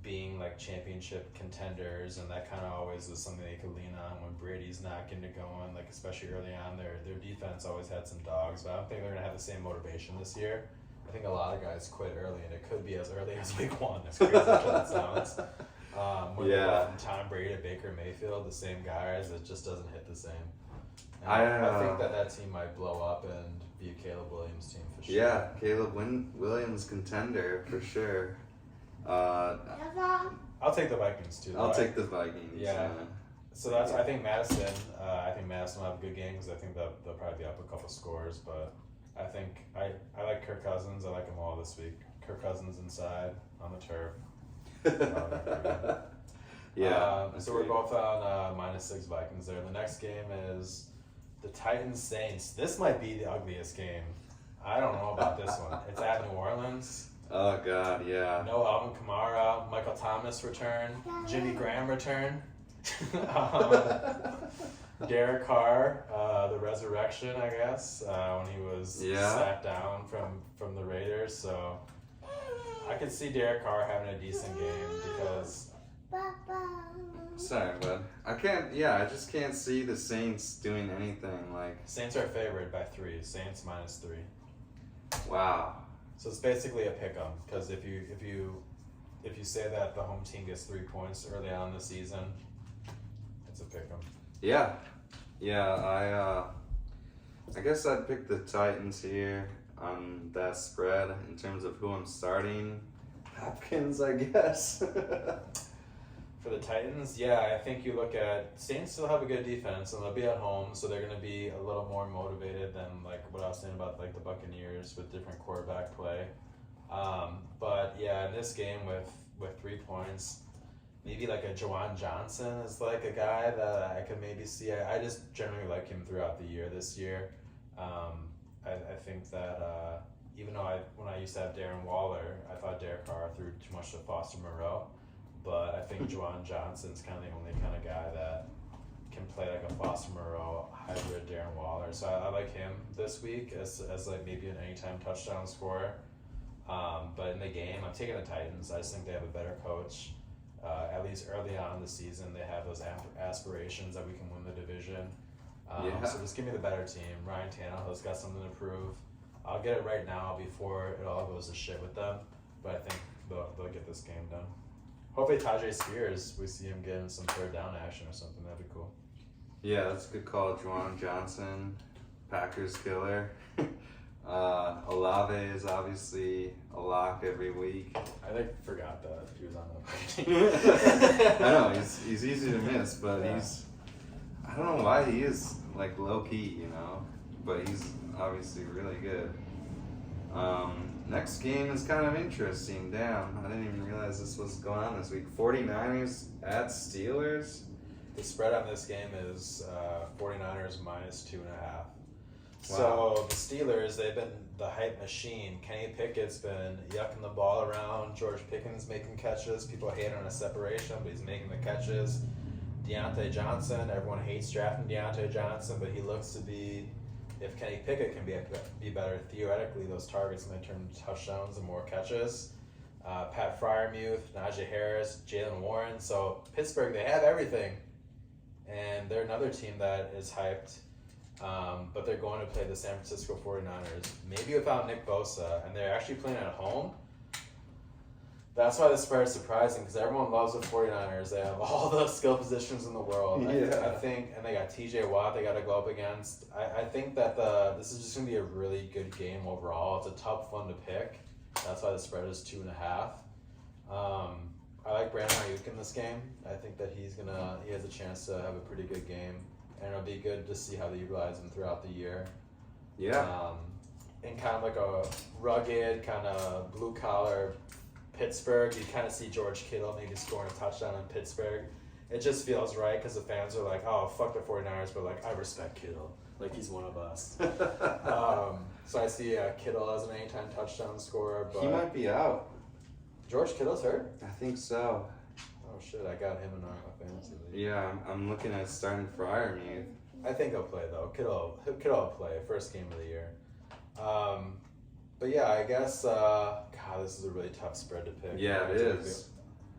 being like championship contenders, and that kind of always was something they could lean on when Brady's not getting it going, like especially early on. Their defense always had some dogs, but I don't think they're going to have the same motivation this year. I think a lot of guys quit early, and it could be as early as week 1, as crazy as that sounds. When they go from Tom Brady to Baker Mayfield, the same guys, it just doesn't hit the same. And I think that team might blow up and be a Caleb Williams team for sure. Yeah, Caleb Williams contender for sure. I'll take the Vikings too. I'll take the Vikings. Yeah. So I think Madison. I think Madison will have a good game because I think they'll probably be up a couple scores. But I think I like Kirk Cousins. I like him all this week. Kirk Cousins inside on the turf. Yeah. So we're both on -6 Vikings there. The next game is the Titans Saints. This might be the ugliest game. I don't know about this one. It's at New Orleans. Oh God, yeah. No Alvin Kamara, Michael Thomas return, Jimmy Graham return, Derek Carr, the resurrection, I guess, when he was sat down from the Raiders. So I could see Derek Carr having a decent game because. Sorry, bud. I just can't see the Saints doing anything like. Saints are favored by 3. Saints -3. Wow. So it's basically a pick 'em because if you say that the home team gets 3 points early on in the season, it's a pick 'em. Yeah. I guess I'd pick the Titans here on that spread in terms of who I'm starting. Hopkins, I guess. For the Titans, yeah, I think you look at Saints still have a good defense and they'll be at home, so they're going to be a little more motivated than like what I was saying about like the Buccaneers with different quarterback play. But yeah, in this game with 3 points, maybe like a Juwan Johnson is like a guy that I could maybe see. I just generally like him throughout the year this year. I think that even though when I used to have Darren Waller, I thought Derek Carr threw too much to Foster Moreau. But I think Juwan Johnson's kind of the only kind of guy that can play like a Foster Moreau hybrid Darren Waller. So I like him this week as like maybe an anytime touchdown scorer. But in the game, I'm taking the Titans. I just think they have a better coach. At least early on in the season, they have those aspirations that we can win the division. So just give me the better team. Ryan Tannehill's got something to prove. I'll get it right now before it all goes to shit with them. But I think they'll get this game done. Hopefully Tajay Spears, we see him getting some 3rd down action or something. That'd be cool. Yeah, that's a good call. Juwan Johnson, Packers killer. Olave is obviously a lock every week. I forgot that he was on the team. I know, he's easy to miss, but I don't know why he is like low key, you know. but he's obviously really good. Next game is kind of interesting. Damn, I didn't even realize this was going on this week. 49ers at Steelers. The spread on this game is 49ers -2.5. So the Steelers, they've been the hype machine. Kenny Pickett's been yucking the ball around. George Pickens making catches. People hate on a separation, but he's making the catches. Deontay Johnson, everyone hates drafting Deontay Johnson, but he looks to be, if Kenny Pickett can be better, theoretically those targets may turn into touchdowns and more catches. Pat Freiermuth, Najee Harris, Jalen Warren. So Pittsburgh, they have everything. And they're another team that is hyped. But they're going to play the San Francisco 49ers, maybe without Nick Bosa, and they're actually playing at home. That's why the spread is surprising, because everyone loves the 49ers. They have all the skill positions in the world. Yeah. I think, and they got TJ Watt they got to go up against. I think that this is just going to be a really good game overall. It's a tough one to pick. That's why the spread is 2.5. I like Brandon Ayuk in this game. I think that he has a chance to have a pretty good game. And it'll be good to see how they utilize him throughout the year. Yeah. In kind of like a rugged, kind of blue-collar Pittsburgh, you kind of see George Kittle maybe scoring a touchdown in Pittsburgh. It just feels right because the fans are like, oh, fuck the 49ers, but like, I respect Kittle. Like, he's one of us. So I see Kittle as an anytime touchdown scorer. But He might be out. George Kittle's hurt? I think so. Oh, shit, I got him in our fantasy league. Yeah, I'm looking at starting Freiermuth. I think he'll play, though. Kittle will play. First game of the year. But yeah, I guess, God, this is a really tough spread to pick. Yeah, it is.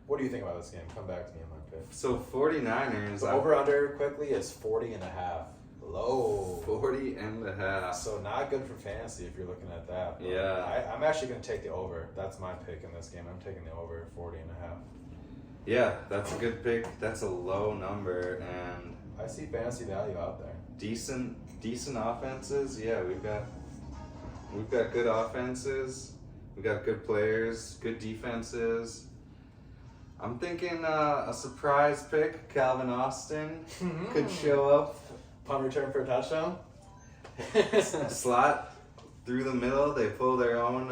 What do you think about this game? Come back to me on my pick. So 49ers. The over-under quickly is 40.5. Low. 40.5. So not good for fantasy if you're looking at that. But Yeah. I'm actually going to take the over. That's my pick in this game. I'm taking the over 40.5. Yeah, that's a good pick. That's a low number, and I see fantasy value out there. decent offenses. Yeah, we've got good offenses. We got good players, good defenses. I'm thinking a surprise pick, Calvin Austin could show up. Punt return for a touchdown? Slot through the middle. They pull their own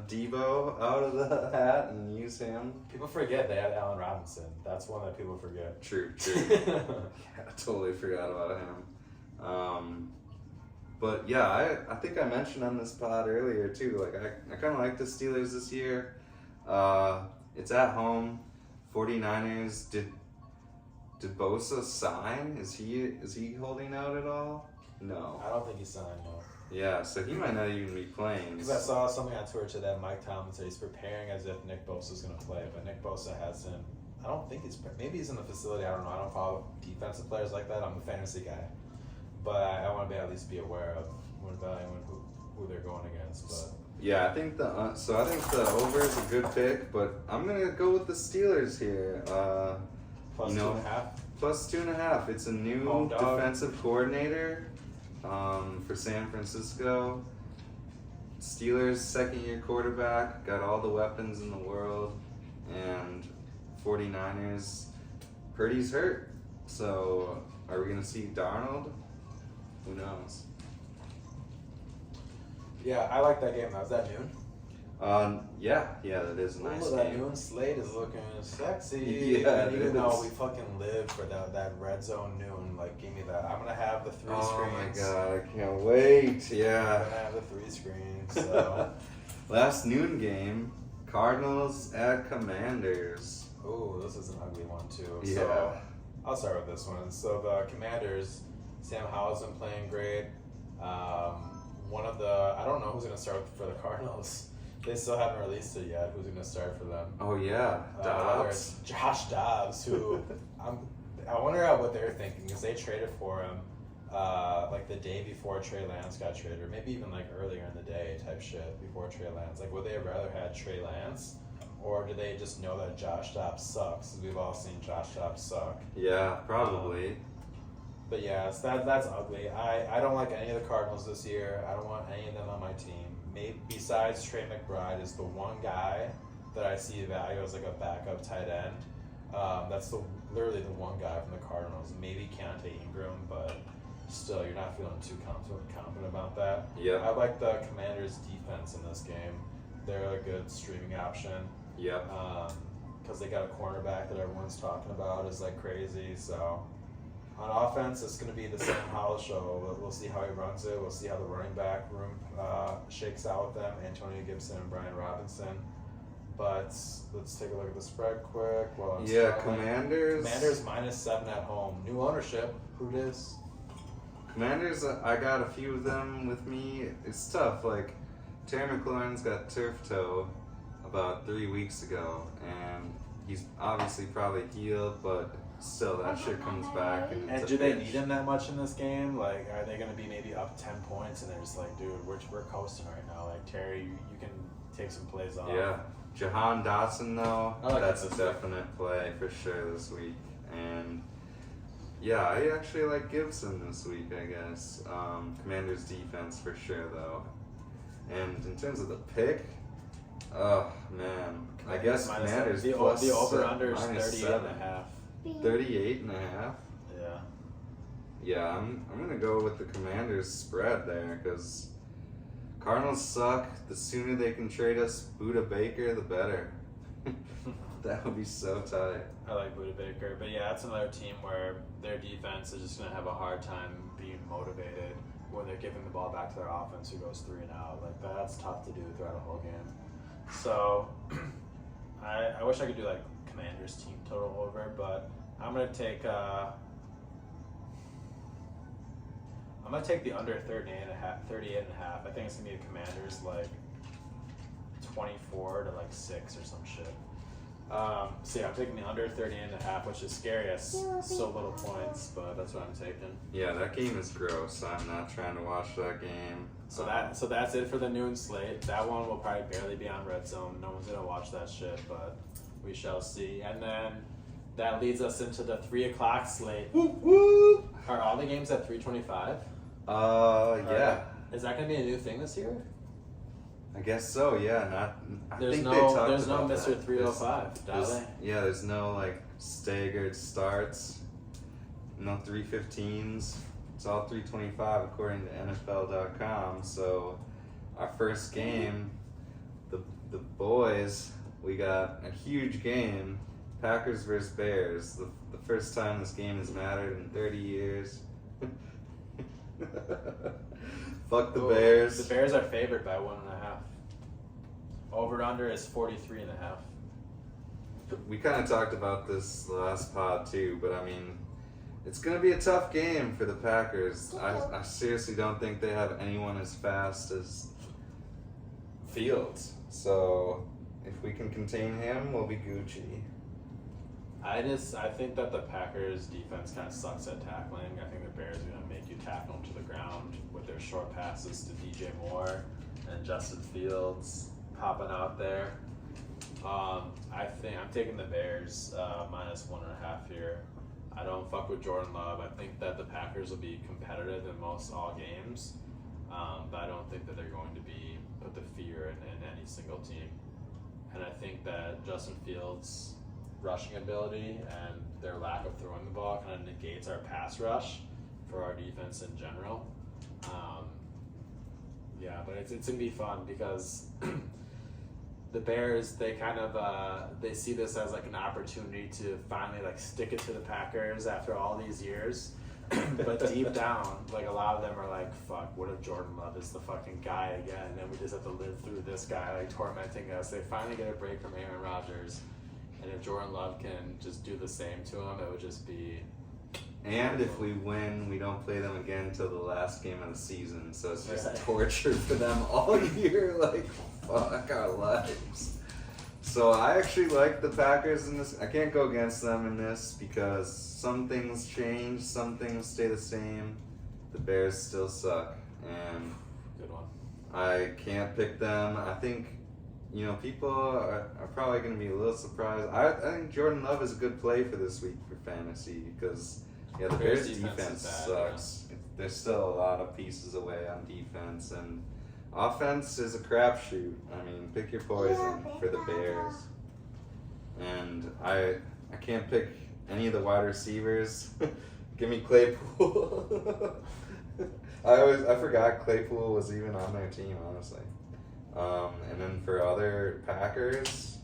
Debo out of the hat and use him. People forget they had Allen Robinson. That's one that people forget. True. Yeah, I totally forgot about him. But yeah, I think I mentioned on this pod earlier too. Like I kind of like the Steelers this year. It's at home. 49ers. Did Bosa sign? Is he holding out at all? No. I don't think he signed, no. Yeah, so he might not even be playing. Because I saw something on Twitter today, Mike Tomlin said he's preparing as if Nick Bosa's going to play, but Nick Bosa hasn't. I don't think maybe he's in the facility, I don't know. I don't follow defensive players like that. I'm a fantasy guy. But I want to at least be aware of when evaluating who they're going against. But yeah, I think the over is a good pick, but I'm gonna go with the Steelers here. plus 2.5. Plus 2.5. It's a new defensive coordinator for San Francisco. Steelers second-year quarterback, got all the weapons in the world, and 49ers. Purdy's hurt, so are we gonna see Darnold? Who knows? Yeah, I like that game. Was that noon? Yeah, that is a nice that game. noon slate is looking sexy. Yeah, and it even though is. we fucking live for that red zone noon, like give me that. I'm gonna have the 3 screens. Oh my god, I can't wait. I'm Yeah. gonna have the 3 screens. So. Last noon game, Cardinals at Commanders. Oh, this is an ugly one too. Yeah. So I'll start with this one. So the Commanders, Sam Howell's been playing great. I don't know who's going to start for the Cardinals. They still haven't released it yet. Who's going to start for them? Oh yeah, Whether Dobbs. it's Josh Dobbs, who I wonder what they're thinking because they traded for him like the day before Trey Lance got traded, or maybe even like earlier in the day type shit before Trey Lance. Like, would they have rather had Trey Lance, or do they just know that Josh Dobbs sucks? We've all seen Josh Dobbs suck. Yeah, probably. But yeah, so that's ugly. I don't like any of the Cardinals this year. I don't want any of them on my team. Maybe besides Trey McBride is the one guy that I see value as like a backup tight end. That's literally the one guy from the Cardinals. Maybe Keontae Ingram, but still, you're not feeling too confident about that. Yeah. I like the Commanders' defense in this game. They're a good streaming option. Yeah. Because they got a cornerback that everyone's talking about is like crazy. So on offense, it's going to be the Sam Howell show. We'll see how he runs it. We'll see how the running back room shakes out with them, Antonio Gibson and Brian Robinson. But let's take a look at the spread quick. Commanders. Commanders -7 at home. New ownership. Who dis? Commanders, I got a few of them with me. It's tough. Like, Terry McLaurin's got turf toe about 3 weeks ago, and he's obviously probably healed, but still, that shit comes back. And do they need him that much in this game? Like, are they going to be maybe up 10 points, and they're just like, dude, we're coasting right now. Like, Terry, you can take some plays off. Yeah. Jahan Dotson, though, that's a this definite play for sure this week. And yeah, I actually like Gibson this week, I guess. Commanders defense for sure, though. And in terms of the pick, oh man, I guess Commanders the over/under is 38.5. 38.5. Yeah. Yeah, I'm gonna go with the Commanders spread there because Cardinals suck. The sooner they can trade us Buda Baker, the better. That would be so tight. I like Buda Baker, but yeah, that's another team where their defense is just going to have a hard time being motivated when they're giving the ball back to their offense who goes 3 and out. Like, that's tough to do throughout a whole game. So, I wish I could do like Commanders team total over, but I'm going to take the under 38.5. I think it's going to be the Commanders like 24 to like 6 or some shit. So yeah, I'm taking the under 38.5, which is scary at so little points, but that's what I'm taking. Yeah, that game is gross. I'm not trying to watch that game. So that's it for the noon slate. That one will probably barely be on Red Zone. No one's gonna watch that shit, but we shall see. And then that leads us into the 3 o'clock slate. Woo! Are all the games at 3:25? Yeah. Is that gonna be a new thing this year? I guess so. Yeah. There's think no they talked Mr. about that. 305, Dale. Yeah, there's no like staggered starts, no 3:15s. It's all 3:25 according to NFL.com. So our first game, the boys, we got a huge game, Packers versus Bears. The first time this game has mattered in 30 years. Fuck the Bears. The Bears are favored by 1.5. Over under is 43.5. We kind of talked about this last pod too, but I mean, it's going to be a tough game for the Packers. I seriously don't think they have anyone as fast as Fields. So if we can contain him, we'll be Gucci. I think that the Packers defense kind of sucks at tackling. I think the Bears are going to make you tackle them to the ground with their short passes to DJ Moore and Justin Fields popping out there. I think I'm taking the Bears -1.5 here. I don't fuck with Jordan Love. I think that the Packers will be competitive in most all games, but I don't think that they're going to put the fear in any single team. And I think that Justin Fields' rushing ability and their lack of throwing the ball kind of negates our pass rush for our defense in general. But it's gonna be fun because the Bears, they kind of they see this as like an opportunity to finally like stick it to the Packers after all these years. But deep down, like a lot of them are like, fuck, what if Jordan Love is the fucking guy again and we just have to live through this guy like tormenting us. They finally get a break from Aaron Rodgers, and if Jordan Love can just do the same to him, it would just be. And if we win, we don't play them again until the last game of the season. So it's just torture for them all year. Like, fuck our lives. So I actually like the Packers in this. I can't go against them in this because some things change, some things stay the same. The Bears still suck. And good one. I can't pick them. I think, people are probably going to be a little surprised. I think Jordan Love is a good play for this week for fantasy because... Yeah, the Bears defense sucks. Yeah. There's still a lot of pieces away on defense, and offense is a crapshoot. I mean, pick your poison for the Bears. And I can't pick any of the wide receivers Give me Claypool. I forgot Claypool was even on their team, honestly. And then for other Packers,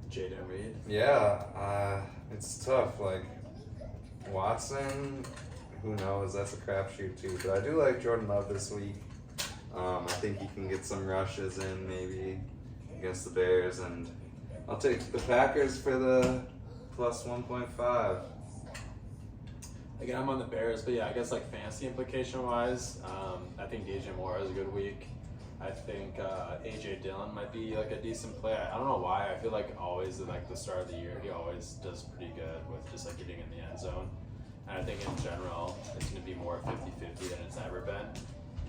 Jaden Reed. yeah, it's tough. Like Watson, who knows? That's a crapshoot too. But I do like Jordan Love this week. I think he can get some rushes in maybe against the Bears, and I'll take the Packers for the plus 1.5. Again, I'm on the Bears, but yeah, I guess like fantasy implication wise, I think DJ Moore has a good week. I think AJ Dillon might be like a decent play. I don't know why. I feel like always at like the start of the year, he always does pretty good with just like getting in the end zone. And I think in general, it's going to be more 50-50 than it's ever been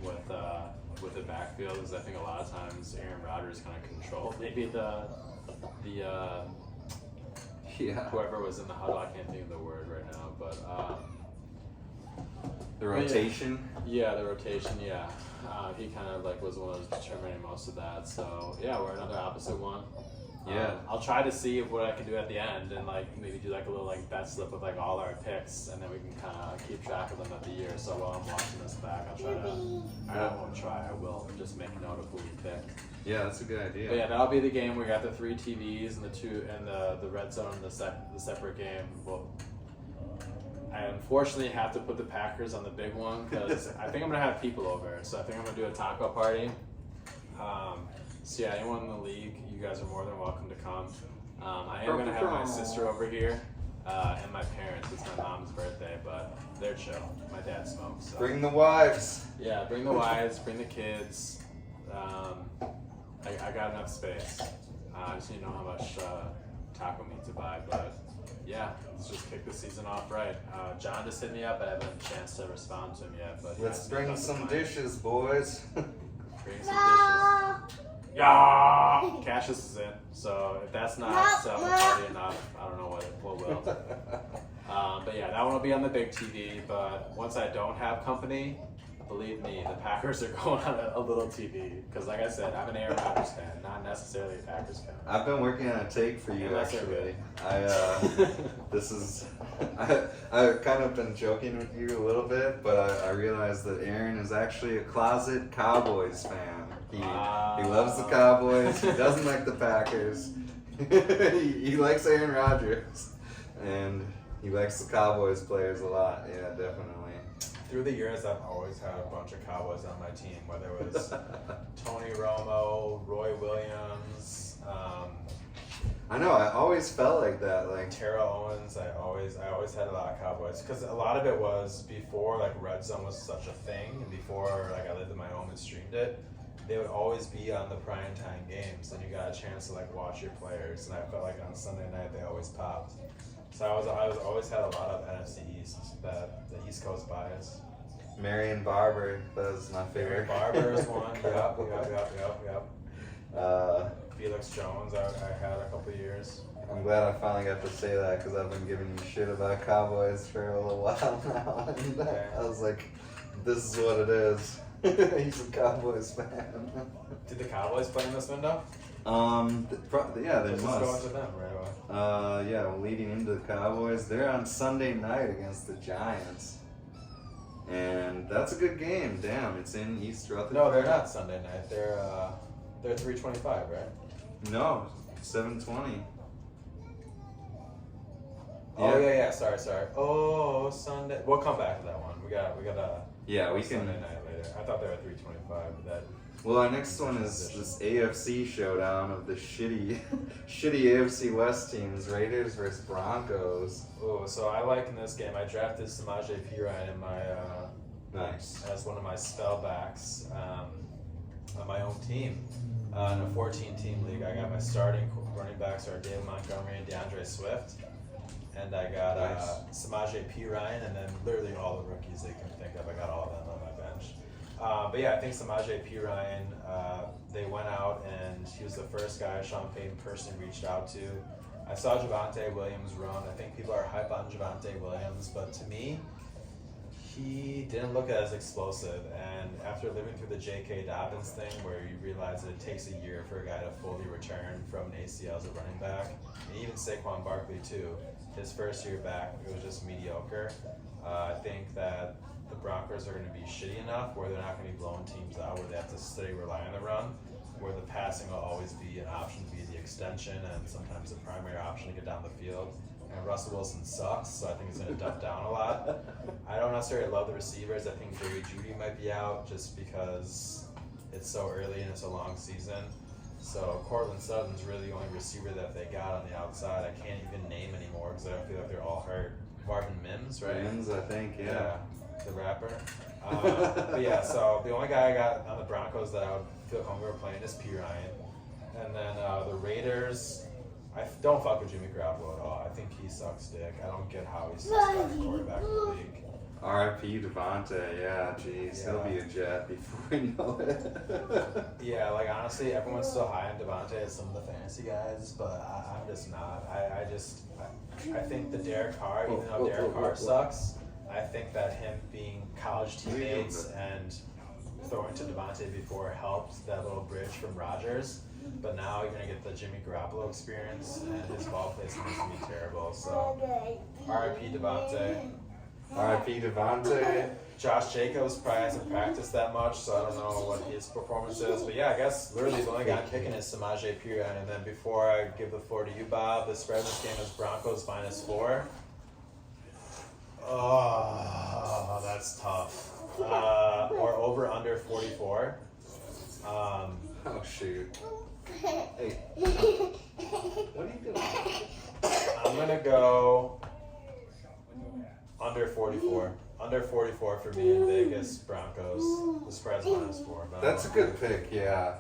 with the backfield, because I think a lot of times Aaron Rodgers kind of controlled maybe the whoever was in the huddle. I can't think of the word right now, but the rotation. Yeah, the rotation. Yeah, he kind of like was the one that was determining most of that. So yeah, we're another opposite one. Yeah. I'll try to see what I can do at the end and like maybe do like a little like bet slip with like all our picks, and then we can kind of keep track of them at the year. So while I'm watching this back, I'll try to. I will just make note of who we pick. Yeah, that's a good idea. But yeah, that'll be the game where you got the 3 TVs and the red zone and the separate game. Well, I unfortunately have to put the Packers on the big one because I think I'm gonna have people over. So I think I'm gonna do a taco party. So yeah, anyone in the league, you guys are more than welcome to come. I am gonna have my sister over here and my parents. It's my mom's birthday, but they're chill. My dad smokes. So. Bring the wives. Yeah, bring the wives, bring the kids. I got enough space. I just need to know how much taco meat to buy, but yeah, let's just kick the season off right. John just hit me up. I haven't had a chance to respond to him yet, but let's bring some dishes, boys. Bring some dishes. Yeah, Cassius is in. So if that's not party enough, I don't know what will. But yeah, that one will be on the big TV. But once I don't have company, believe me, the Packers are going on a little TV. Because like I said, I'm an Aaron Rodgers fan, not necessarily a Packers fan. I've been working on a take for you, actually. I've kind of been joking with you a little bit, but I realized that Aaron is actually a closet Cowboys fan. He loves the Cowboys. He doesn't like the Packers. he likes Aaron Rodgers, and he likes the Cowboys players a lot. Yeah, definitely. Through the years, I've always had a bunch of Cowboys on my team, whether it was Tony Romo, Roy Williams. I know. I always felt like that. Like Terrell Owens. I always had a lot of Cowboys because a lot of it was before like Red Zone was such a thing, and before like I lived in my home and streamed it. They would always be on the primetime games, and you got a chance to like watch your players. And I felt like on Sunday night they always popped. So I always had a lot of NFC East, the East Coast bias. Marion Barber, that was my favorite. Marion Barber is one. Yep. Felix Jones, I had a couple of years. I'm glad I finally got to say that because I've been giving you shit about Cowboys for a little while now. And I was like, this is what it is. He's a Cowboys fan. Did the Cowboys play in this window? Yeah, they Let's must. just go into them right away. Yeah, leading into the Cowboys. They're on Sunday night against the Giants. And that's a good game. Damn, it's in East Rutherford. No, they're not Sunday night. They're 3:25, right? No, 7:20. Oh yeah. Sorry. Oh, Sunday. We'll come back to that one. We got a we can Sunday night later. I thought they were 3:25. That. Well, our next one is this AFC showdown of the shitty AFC West teams, Raiders versus Broncos. Oh, so I like in this game. I drafted Samaje Perine in my nice as one of my spellbacks on my own team. In a 14-team league, I got my starting running backs are David Montgomery and DeAndre Swift, and I got Samaje Perine, and then literally all the rookies they can think of. I got all of them on my bench. But yeah, I think Samaje Perine, they went out and he was the first guy Sean Payton personally reached out to. I saw Javonte Williams run. I think people are hype on Javonte Williams, but to me, he didn't look as explosive. And after living through the J.K. Dobbins thing, where you realize that it takes a year for a guy to fully return from an ACL as a running back, and even Saquon Barkley too, his first year back, it was just mediocre. I think that the Broncos are going to be shitty enough where they're not going to be blowing teams out, where they have to stay rely on the run, where the passing will always be an option via the extension and sometimes the primary option to get down the field. And Russell Wilson sucks, so I think he's going to dump down a lot. I don't necessarily love the receivers. I think Jerry Jeudy might be out just because it's so early and it's a long season. So Cortland Sutton's really the only receiver that they got on the outside. I can't even name anymore because I feel like they're all hurt. Marvin Mims, right? Mims, I think, yeah. The rapper. But yeah, so the only guy I got on the Broncos that I would feel comfortable playing is P. Ryan. And then the Raiders, I don't fuck with Jimmy Garoppolo at all. I think he sucks dick. I don't get how he's the starting quarterback in the league. R.I.P. Devontae, yeah, jeez, he'll be a Jet before we know it. Yeah, like honestly, everyone's so high on Devontae as some of the fantasy guys, but I'm just not. I think the Derek Carr, even though Derek Carr sucks, I think that him being college teammates and throwing to Devontae before helped that little bridge from Rodgers. But now you're going to get the Jimmy Garoppolo experience, and his ball placement is going to be terrible. So, R.I.P. Devontae. R.I.P. Devontae. Josh Jacobs probably hasn't practiced that much, so I don't know what his performance is. But yeah, I guess literally the only guy I'm picking is Samaje Perine. And then before I give the floor to you, Bob, the spread in this game is Broncos -4. Oh, that's tough. Or over under 44. Oh shoot. Hey. What are you doing? I'm gonna go under 44. Under 44 for me in Vegas Broncos. The spread's -4. But That's a good pick, yeah.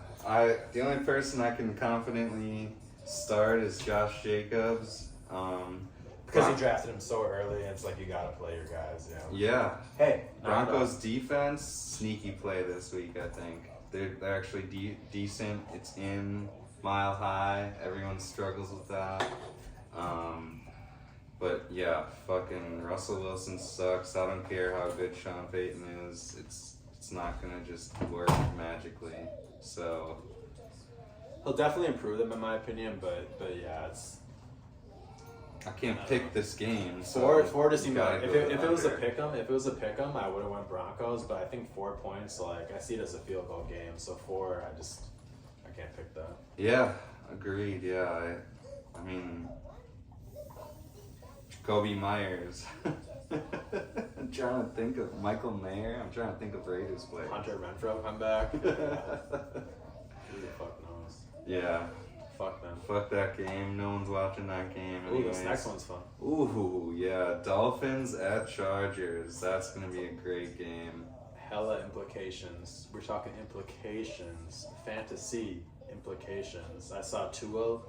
The only person I can confidently start is Josh Jacobs. Because you drafted him so early, and it's like you gotta play your guys. Yeah. Hey, Broncos defense, sneaky play this week, I think. They're actually decent. It's in Mile High. Everyone struggles with that. But yeah, fucking Russell Wilson sucks. I don't care how good Sean Payton is. It's not gonna just work magically. So he'll definitely improve them in my opinion, but yeah, it's. I can't pick this game. So four to seem like if it was a under. pick'em, I would have went Broncos. But I think 4 points, like I see it as a field goal game. So 4, I can't pick that. Yeah, agreed. Yeah, I mean, Jacoby Myers. I'm trying to think of Michael Mayer. I'm trying to think of Raiders players. Hunter Renfrow come back. Who the fuck knows? Yeah. Fuck them. Fuck that game. No one's watching that game. Ooh, Anyways. this next one's fun. Ooh, yeah. Dolphins at Chargers. That's going to be a great game. Hella implications. We're talking implications. Fantasy implications. I saw Tua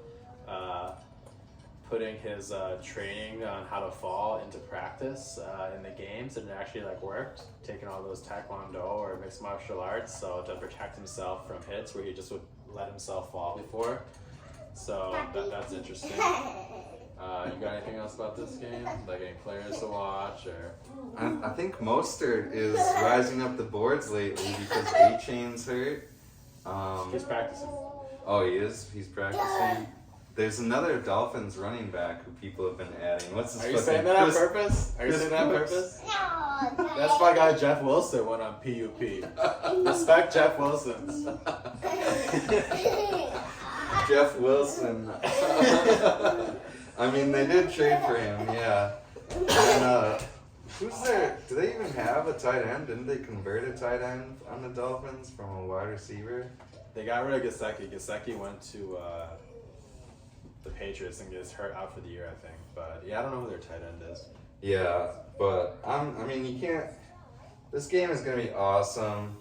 putting his training on how to fall into practice in the games, and it actually worked. Taking all those Taekwondo or mixed martial arts, so to protect himself from hits where he just would let himself fall before. So that's interesting. You got anything else about this game? Like any players to watch or? I think Mostert is rising up the boards lately because A-Chain's hurt. He's practicing. Oh, he is? He's practicing? There's another Dolphins running back who people have been adding. What's his Are you saying that on purpose? Are you saying that on purpose? That's my guy Jeff Wilson went on PUP. Respect Jeff Wilson. Jeff Wilson. I mean, they did trade for him, yeah. And, who's there? Do they even have a tight end? Didn't they convert a tight end on the Dolphins from a wide receiver? They got rid of Gesicki. Gesicki went to the Patriots and gets hurt out for the year, I think. But yeah, I don't know who their tight end is. Yeah, but I mean, you can't. This game is gonna be awesome.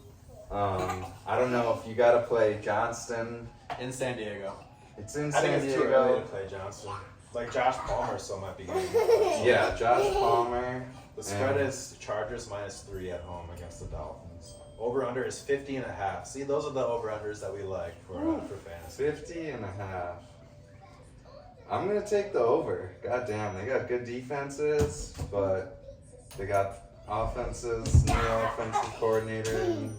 I don't know if you gotta play Johnston. In San Diego. It's in I San think it's too early Diego. to play Johnston. Like Josh Palmer still might be getting. Yeah, Josh Palmer. The spread is Chargers -3 at home against the Dolphins. Over/under is 50.5. See, those are the over/unders that we like for fantasy. 50.5. I'm gonna take the over. God damn, they got good defenses, but they got offenses. New offensive coordinator in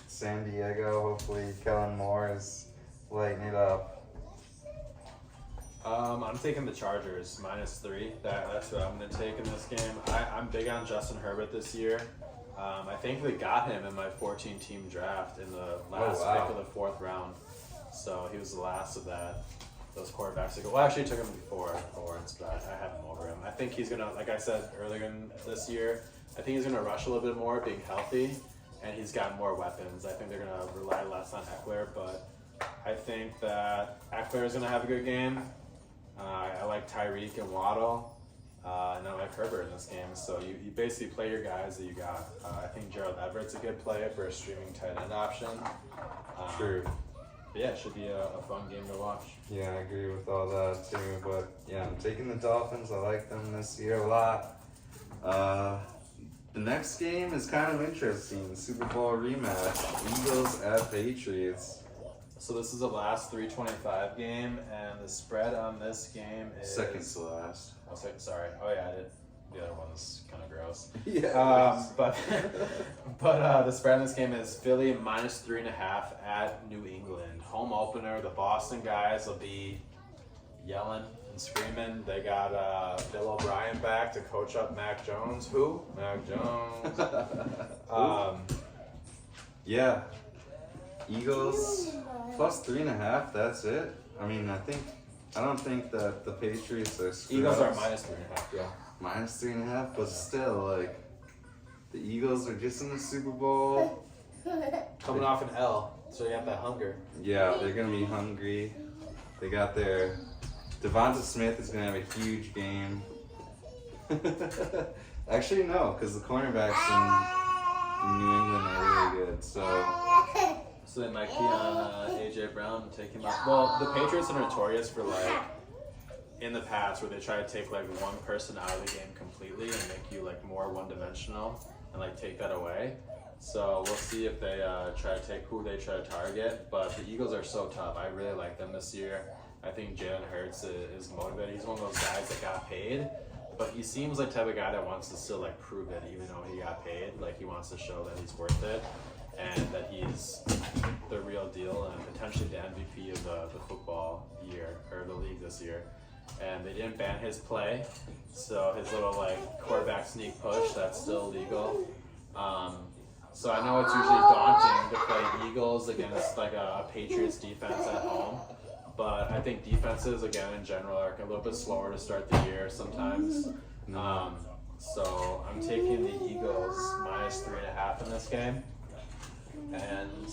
San Diego. Hopefully, Kellen Moore is lighting it up. I'm taking the Chargers -3. That's what I'm going to take in this game. I'm big on Justin Herbert this year. I think they got him in my 14-team draft in the last pick of the 4th round. So he was the last of those quarterbacks. Well, actually, I took him before Lawrence, but I have him over him. I think he's going to, like I said earlier in this year, I think he's going to rush a little bit more, being healthy, and he's got more weapons. I think they're going to rely less on Eckler, but I think that Eckler is going to have a good game. I like Tyreek and Waddle, and I like Herbert in this game. So you basically play your guys that you got. I think Gerald Everett's a good play for a streaming tight end option. True. But yeah, it should be a fun game to watch. Yeah, I agree with all that too. But yeah, I'm taking the Dolphins. I like them this year a lot. The next game is kind of interesting. Super Bowl rematch. Eagles at Patriots. So this is the last 3:25 game, and the spread on this game is Second to last. Oh, sorry. Oh yeah, I did. The other one's kind of gross. Yeah. But the spread in this game is Philly -3.5 at New England. Home opener. The Boston guys will be yelling and screaming. They got Bill O'Brien back to coach up Mac Jones. Who? Mac Jones. Yeah. Eagles +3.5. That's it. I mean, I don't think that the Patriots are screwed. Eagles are -3.5. Yeah. -3.5, but still, like, the Eagles are just in the Super Bowl. Coming off an L, so you have that hunger. Yeah, they're gonna be hungry. They got their Devonta Smith is gonna have a huge game. Actually, no, because the cornerbacks in New England are really good. So they might key on AJ Brown and take him out. Well, the Patriots are notorious for in the past where they try to take one person out of the game completely and make you more one-dimensional and take that away. So we'll see if they try to take who they try to target. But the Eagles are so tough. I really like them this year. I think Jalen Hurts is motivated. He's one of those guys that got paid, but he seems like the type of guy that wants to still prove it, even though he got paid. He wants to show that he's worth it and that he's the real deal and potentially the MVP of the football year or the league this year. And they didn't ban his play, so his little quarterback sneak push, that's still legal. So I know it's usually daunting to play Eagles against a Patriots defense at home, but I think defenses again in general are a little bit slower to start the year sometimes. So I'm taking the Eagles -3.5 in this game, and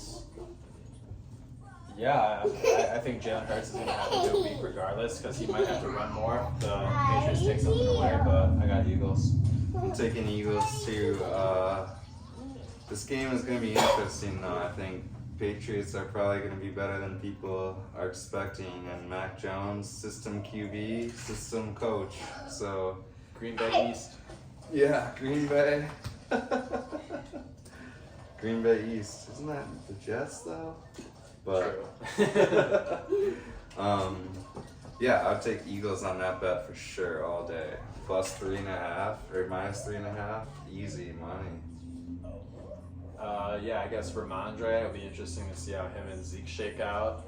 yeah, I think Jalen Hurts is going to have a good week regardless because he might have to run more. The Patriots take something away, but I got Eagles. I'm taking Eagles too. This game is going to be interesting though. I think Patriots are probably going to be better than people are expecting, and Mac Jones, system QB, system coach. So Green Bay East. Yeah, Green Bay. Green Bay East. Isn't that the Jets though? But yeah, I'd take Eagles on that bet for sure all day. +3.5 or -3.5, easy money. Yeah, I guess for Mondre, it'll be interesting to see how him and Zeke shake out.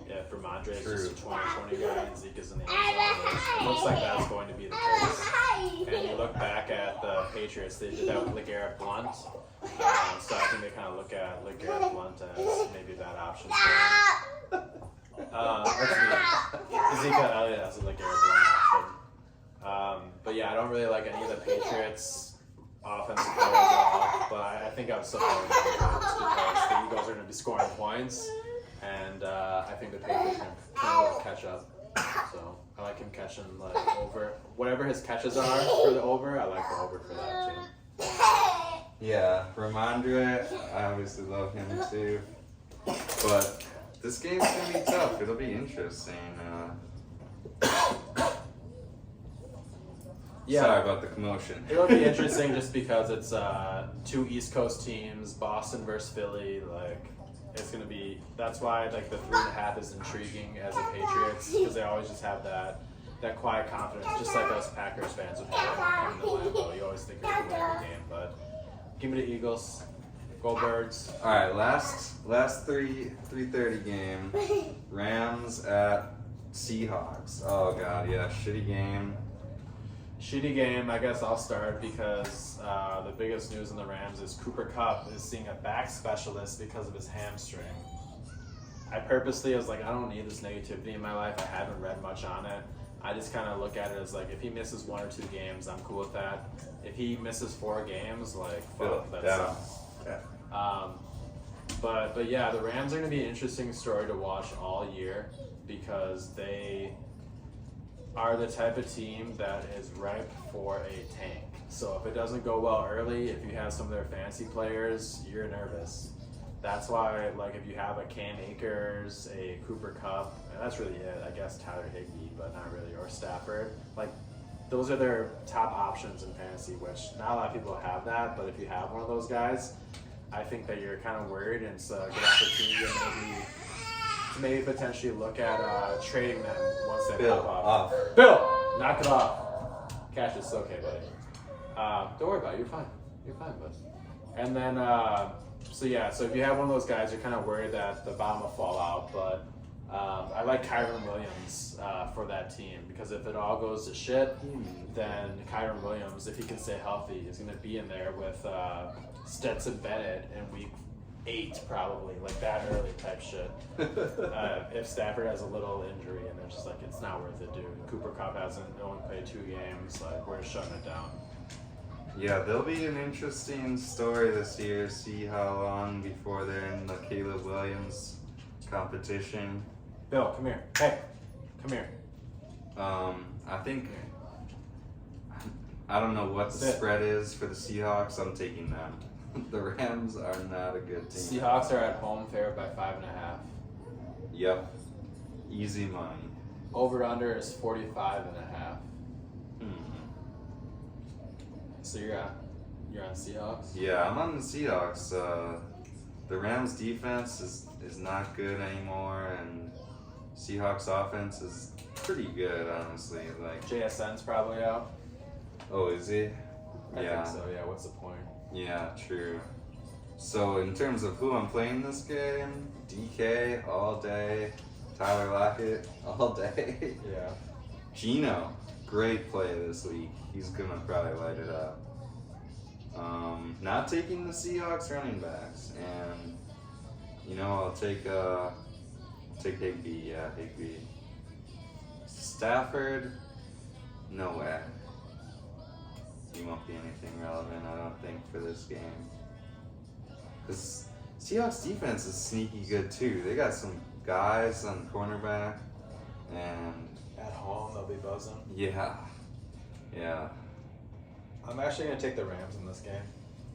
Yeah, for Mondre, it's just a 2020 guy, and Zeke is in the end zone. It looks like that's going to be the case. And you look back at the Patriots, they did that with LeGarrette Blount. So I think they kind of look at LeGarrette Blount as maybe that option for him. Ezekiel Elliott as a LeGarrette Blount option. But yeah, I don't really like any of the Patriots offensive players at all, but I think I'm still going to the Eagles because the Eagles are going to be scoring points, and I think the Patriots are going to catch up. So I like him catching over whatever his catches are for the over. I like the over for that too. Yeah, Ramondre, I obviously love him too. But this game's gonna be tough. It'll be interesting. Yeah. Sorry about the commotion. It'll be interesting just because it's two East Coast teams, Boston versus Philly. It's gonna be. That's why the 3.5 is intriguing as a Patriots because they always just have that quiet confidence, just like us Packers fans would have in the Lambeau. You always think you're gonna win every game, but give me the Eagles. Go Birds. All right, last 3:30 game. Rams at Seahawks. Oh god, yeah, shitty game. Shitty game. I guess I'll start because the biggest news in the Rams is Cooper Kupp is seeing a back specialist because of his hamstring. I purposely was like, I don't need this negativity in my life. I haven't read much on it. I just kind of look at it as like, if he misses 1 or 2 games, I'm cool with that. If he misses 4 games, like, fuck, that sucks. Yeah. But yeah, the Rams are going to be an interesting story to watch all year because they are the type of team that is ripe for a tank. So if it doesn't go well early, if you have some of their fancy players, you're nervous. That's why, like, if you have a Cam Akers, a Cooper Kupp, and that's really it. I guess Tyler Higbee, but not really, or Stafford. Like, those are their top options in fantasy, which not a lot of people have that. But if you have one of those guys, I think that you're kind of worried, and it's a good opportunity to maybe potentially look at trading them once they Bill, pop off. Bill, knock it off. Cash is okay, buddy. Don't worry about it. You're fine. You're fine, bud. And then, so if you have one of those guys, you're kind of worried that the bottom will fall out. But I like Kyron Williams for that team because if it all goes to shit, then Kyron Williams, if he can stay healthy, is going to be in there with Stetson Bennett in week 8 probably, like that early type shit. If Stafford has a little injury and they're just like, it's not worth it, dude. Cooper Kupp hasn't only played 2 games, like we're just shutting it down. Yeah, there'll be an interesting story this year. See how long before they're in the Caleb Williams competition. Bill, come here. Hey, come here. I think I don't know what the spread is for the Seahawks. I'm taking them. The Rams are not a good team. Seahawks are at home favored by 5.5. Yep. Easy money. Over under is 45.5. So you're on Seahawks? Yeah, I'm on the Seahawks. The Rams defense is not good anymore, and Seahawks offense is pretty good, honestly. Like JSN's probably out. Oh, is he? I think so. Yeah. What's the point? Yeah, true. So in terms of who I'm playing this game, DK all day, Tyler Lockett all day. Yeah. Gino, great play this week. He's gonna probably light it up. Not taking the Seahawks running backs, and I'll take Higbee. Yeah, Higbee. Stafford, no way. He won't be anything relevant, I don't think, for this game. Because Seahawks defense is sneaky good too. They got some guys on cornerback, and at home they'll be buzzing. Yeah. I'm actually gonna take the Rams in this game.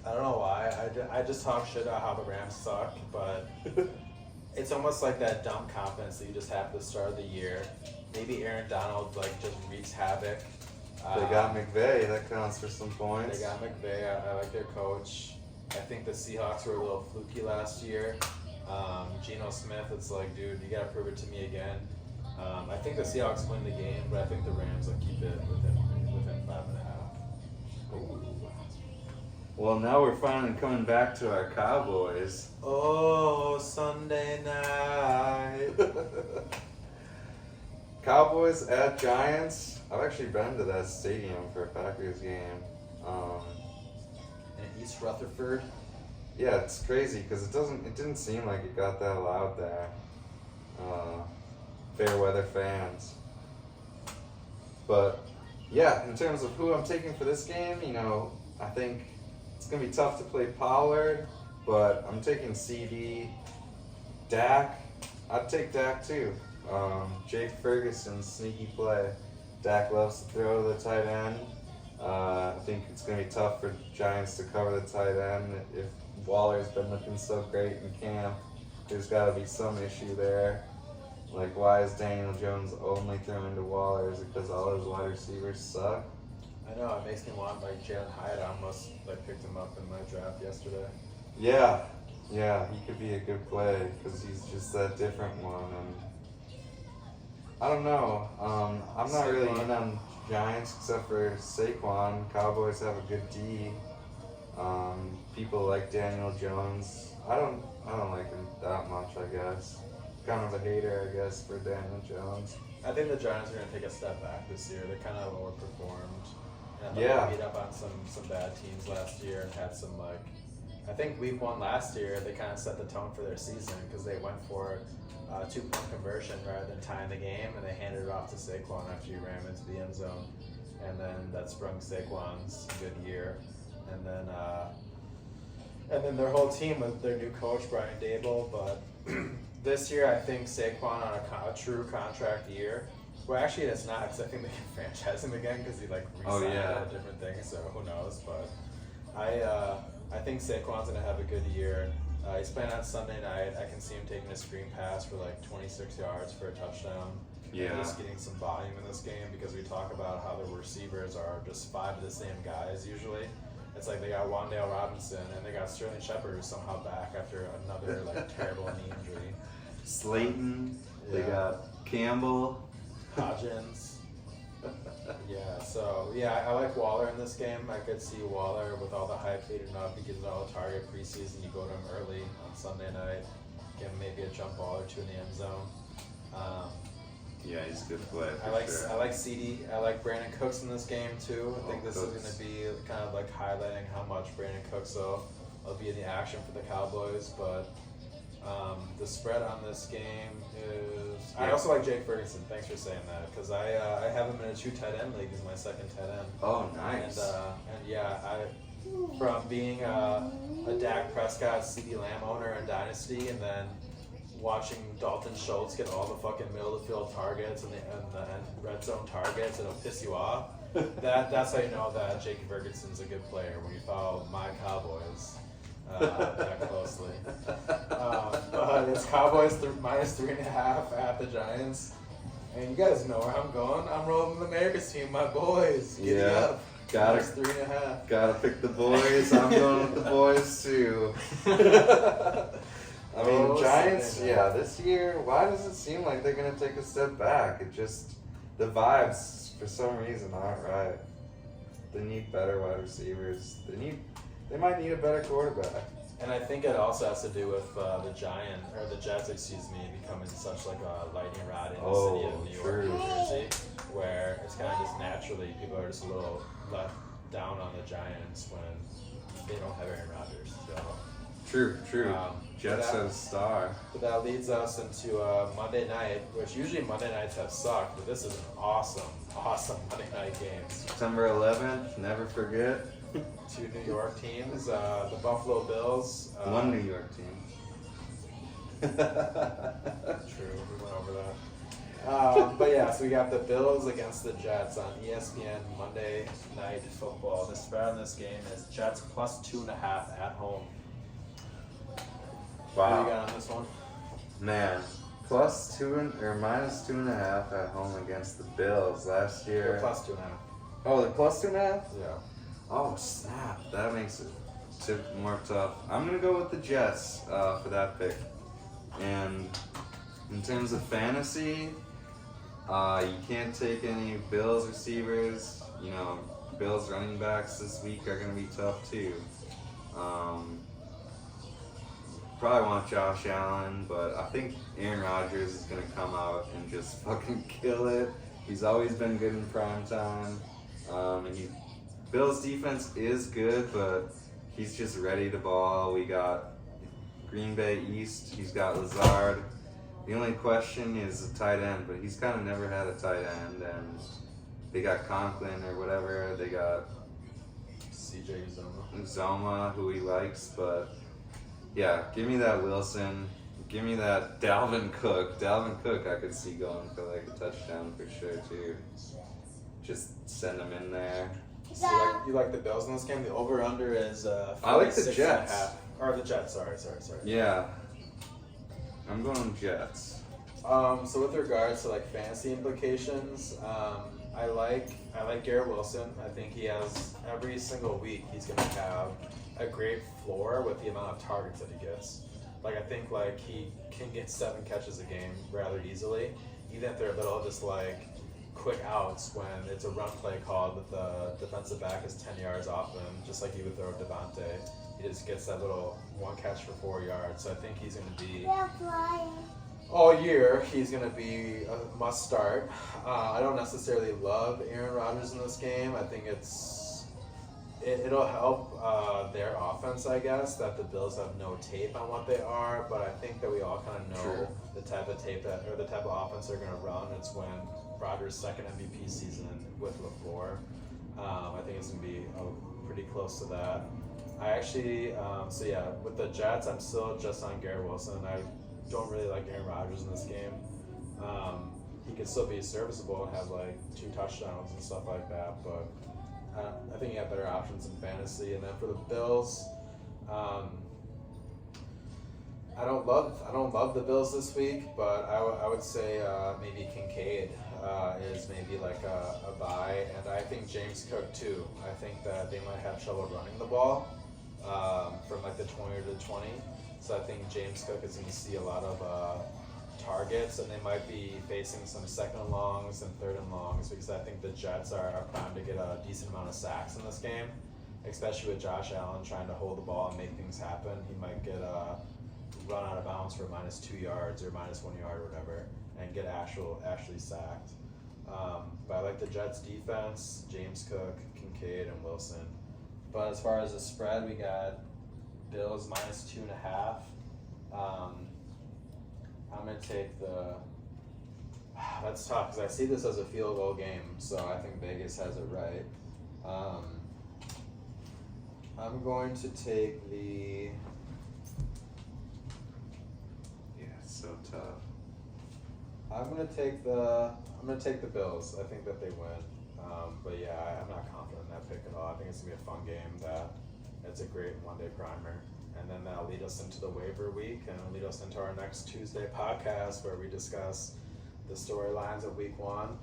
I don't know why. I just talk shit about how the Rams suck, but it's almost like that dumb confidence that you just have at the start of the year. Maybe Aaron Donald just wreaks havoc. They got McVay. That counts for some points. They got McVay. I like their coach. I think the Seahawks were a little fluky last year. Geno Smith, it's like, dude, you gotta prove it to me again. I think the Seahawks win the game, but I think the Rams keep it within 5.5. Ooh. Well, now we're finally coming back to our Cowboys. Oh, Sunday night. Cowboys at Giants. I've actually been to that stadium for a Packers game. In East Rutherford. Yeah, it's crazy because it didn't seem like it got that loud there. Fair weather fans. But yeah, in terms of who I'm taking for this game, I think it's gonna be tough to play Pollard, but I'm taking CD. Dak, I'd take Dak too. Jake Ferguson, sneaky play. Dak loves to throw to the tight end. I think it's going to be tough for Giants to cover the tight end. If Waller's been looking so great in camp, there's got to be some issue there. Like, why is Daniel Jones only throwing to Waller? Is it because all his wide receivers suck? I know, it makes me want Jalen Hyatt. I almost picked him up in my draft yesterday. Yeah, he could be a good play because he's just that different one. And I don't know. I'm not really in on Giants except for Saquon. Cowboys have a good D. People like Daniel Jones. I don't like him that much, I guess. Kind of a hater, I guess, for Daniel Jones. I think the Giants are going to take a step back this year. They kind of overperformed. And Yeah. They beat up on some bad teams last year and had some, like, I think week 1 last year, they kind of set the tone for their season because they went for a 2-point conversion rather than tying the game, and they handed it off to Saquon after he ran into the end zone. And then that sprung Saquon's good year. And then their whole team with their new coach, Brian Dable. But this year, I think Saquon on a true contract year. Well, actually, it's not, because I think they can franchise him again because he, like, re-signed all different things, so who knows. But I think Saquon's going to have a good year. He's playing on Sunday night. I can see him taking a screen pass for, like, 26 yards for a touchdown. Yeah. Just getting some volume in this game because we talk about how the receivers are just 5 of the same guys usually. It's like they got Wan'Dale Robinson and they got Sterling Shepard who's somehow back after another like terrible knee injury. Slayton, Yeah. they got Campbell. Hodgins. I like Waller in this game. I could see Waller with all the hype leading up. He gets all the target preseason. You go to him early on Sunday night, give him maybe a jump ball or 2 in the end zone. Yeah, he's a good play. I like CD. I like Brandon Cooks in this game too. I think this is going to be kind of like highlighting how much Brandon Cooks will be in the action for the Cowboys. But the spread on this game is. I also like Jake Ferguson. Thanks for saying that because I have him in a 2 tight end league. He's my second tight end. Oh, nice. From being a Dak Prescott, CD Lamb owner in Dynasty, and then watching Dalton Schultz get all the fucking middle of the field targets and the red zone targets, it'll piss you off. That's how you know that Jake Ferguson's a good player when you follow my Cowboys that closely. But it's Cowboys minus 3.5 at the Giants, and you guys know where I'm going. I'm rolling the America's team, my boys. Giddy up. Minus 3.5. Gotta pick the boys. I'm going with the boys too. I mean, Giants, this year, why does it seem like they're going to take a step back? The vibes, for some reason, aren't right. They need better wide receivers. They might need a better quarterback. And I think it also has to do with the Jets, becoming such like a lightning rod in the city of New York, New Jersey, where it's kind of just naturally, people are just a little let down on the Giants when they don't have Aaron Rodgers. So. True. Jets have a star. But that leads us into Monday night, which usually Monday nights have sucked, but this is an awesome Monday night game. September 11th, never forget. 2 New York teams, the Buffalo Bills. 1 New York team. True, we went over that. So we got the Bills against the Jets on ESPN Monday Night Football. The spread on this game is Jets plus 2.5 at home. Wow. What do you got on this one? Man, minus 2.5 at home against the Bills last year. They're plus 2.5. Oh, they're plus 2.5? Yeah. Oh, snap. That makes it more tough. I'm going to go with the Jets for that pick. And in terms of fantasy, you can't take any Bills receivers. You know, Bills running backs this week are going to be tough too. Probably want Josh Allen, but I think Aaron Rodgers is going to come out and just fucking kill it. He's always been good in prime time. Bills defense is good, but he's just ready to ball. We got Green Bay East. He's got Lazard. The only question is a tight end, but he's kind of never had a tight end. And they got Conklin or whatever. They got CJ Uzoma, who he likes, but yeah, give me that Wilson. Give me that Dalvin Cook. Dalvin Cook I could see going for like a touchdown for sure too. Just send him in there. So you like the Bills in this game? The over-under is I like the Jets. Or the Jets, sorry. Yeah. I'm going Jets. So with regards to like fantasy implications, I like Garrett Wilson. I think he has every single week he's gonna have a great floor with the amount of targets that he gets. Like I think like he can get 7 catches a game rather easily, even if they're little just like quick outs when it's a run play called with the defensive back is 10 yards off him, just like he would throw Devontae. He just gets that little 1 catch for 4 yards. So I think he's going to be all year, he's going to be a must start. I don't necessarily love Aaron Rodgers in this game. I think it'll help their offense, I guess, that the Bills have no tape on what they are. But I think that we all kind of know the type of tape or the type of offense they're going to run. It's when Rodgers' second MVP season with LaFleur. I think it's going to be pretty close to that. I actually, with the Jets, I'm still just on Garrett Wilson. I don't really like Aaron Rodgers in this game. He could still be serviceable and have like 2 touchdowns and stuff like that, but I think he had better options in fantasy. And then for the Bills, I don't love the Bills this week, but I would say maybe Kincaid is maybe like a buy, and I think James Cook too. I think that they might have trouble running the ball from like the 20 to 20. So I think James Cook is going to see a lot of targets, and they might be facing some second and longs and third and longs, because I think the Jets are primed to get a decent amount of sacks in this game, especially with Josh Allen trying to hold the ball and make things happen. He might get run out of bounds for -2 yards or -1 yard or whatever, and get actually sacked. But I like the Jets defense, James Cook, Kincaid, and Wilson. But as far as the spread, we got Bills -2.5. I'm going to take the... That's tough because I see this as a field goal game, so I think Vegas has it right. I'm going to take the... Yeah, it's so tough. I'm going to take the Bills. I think that they win. But yeah, I'm not confident in that pick at all. I think it's going to be a fun game. It's a great one-day primer. And then that'll lead us into the waiver week, and it'll lead us into our next Tuesday podcast where we discuss the storylines of week 1.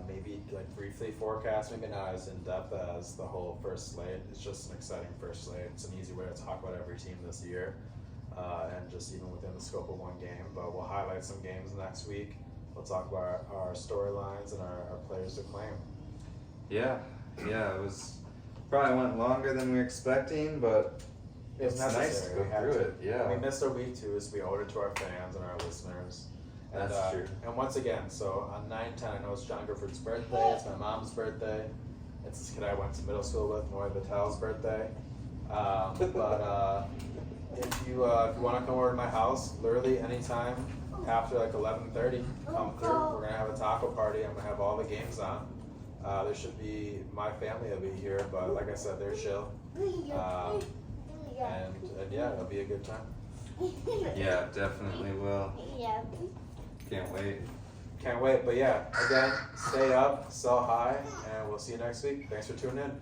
Maybe like briefly forecast, maybe not as in-depth as the whole first slate. It's just an exciting first slate. It's an easy way to talk about every team this year, and just even within the scope of one game. But we'll highlight some games next week. We'll talk about our storylines and our players to claim. Yeah, it was probably went longer than we were expecting, but It's nice to go through it. Yeah, we missed our week 2, so we owed it to our fans and our listeners. And, that's true. And once again, so on 9/10, I know it's John Griffith's birthday. It's my mom's birthday. It's this kid I went to middle school with, Noy Vatel's birthday. But if you want to come over to my house, literally anytime after like 11:30, come through. We're gonna have a taco party. I'm gonna have all the games on. There should be my family will be here, but like I said, they're chill. And yeah, it'll be a good time. Yeah, definitely will. Yeah. Can't wait. But yeah, again, stay up, sell high, and we'll see you next week. Thanks for tuning in.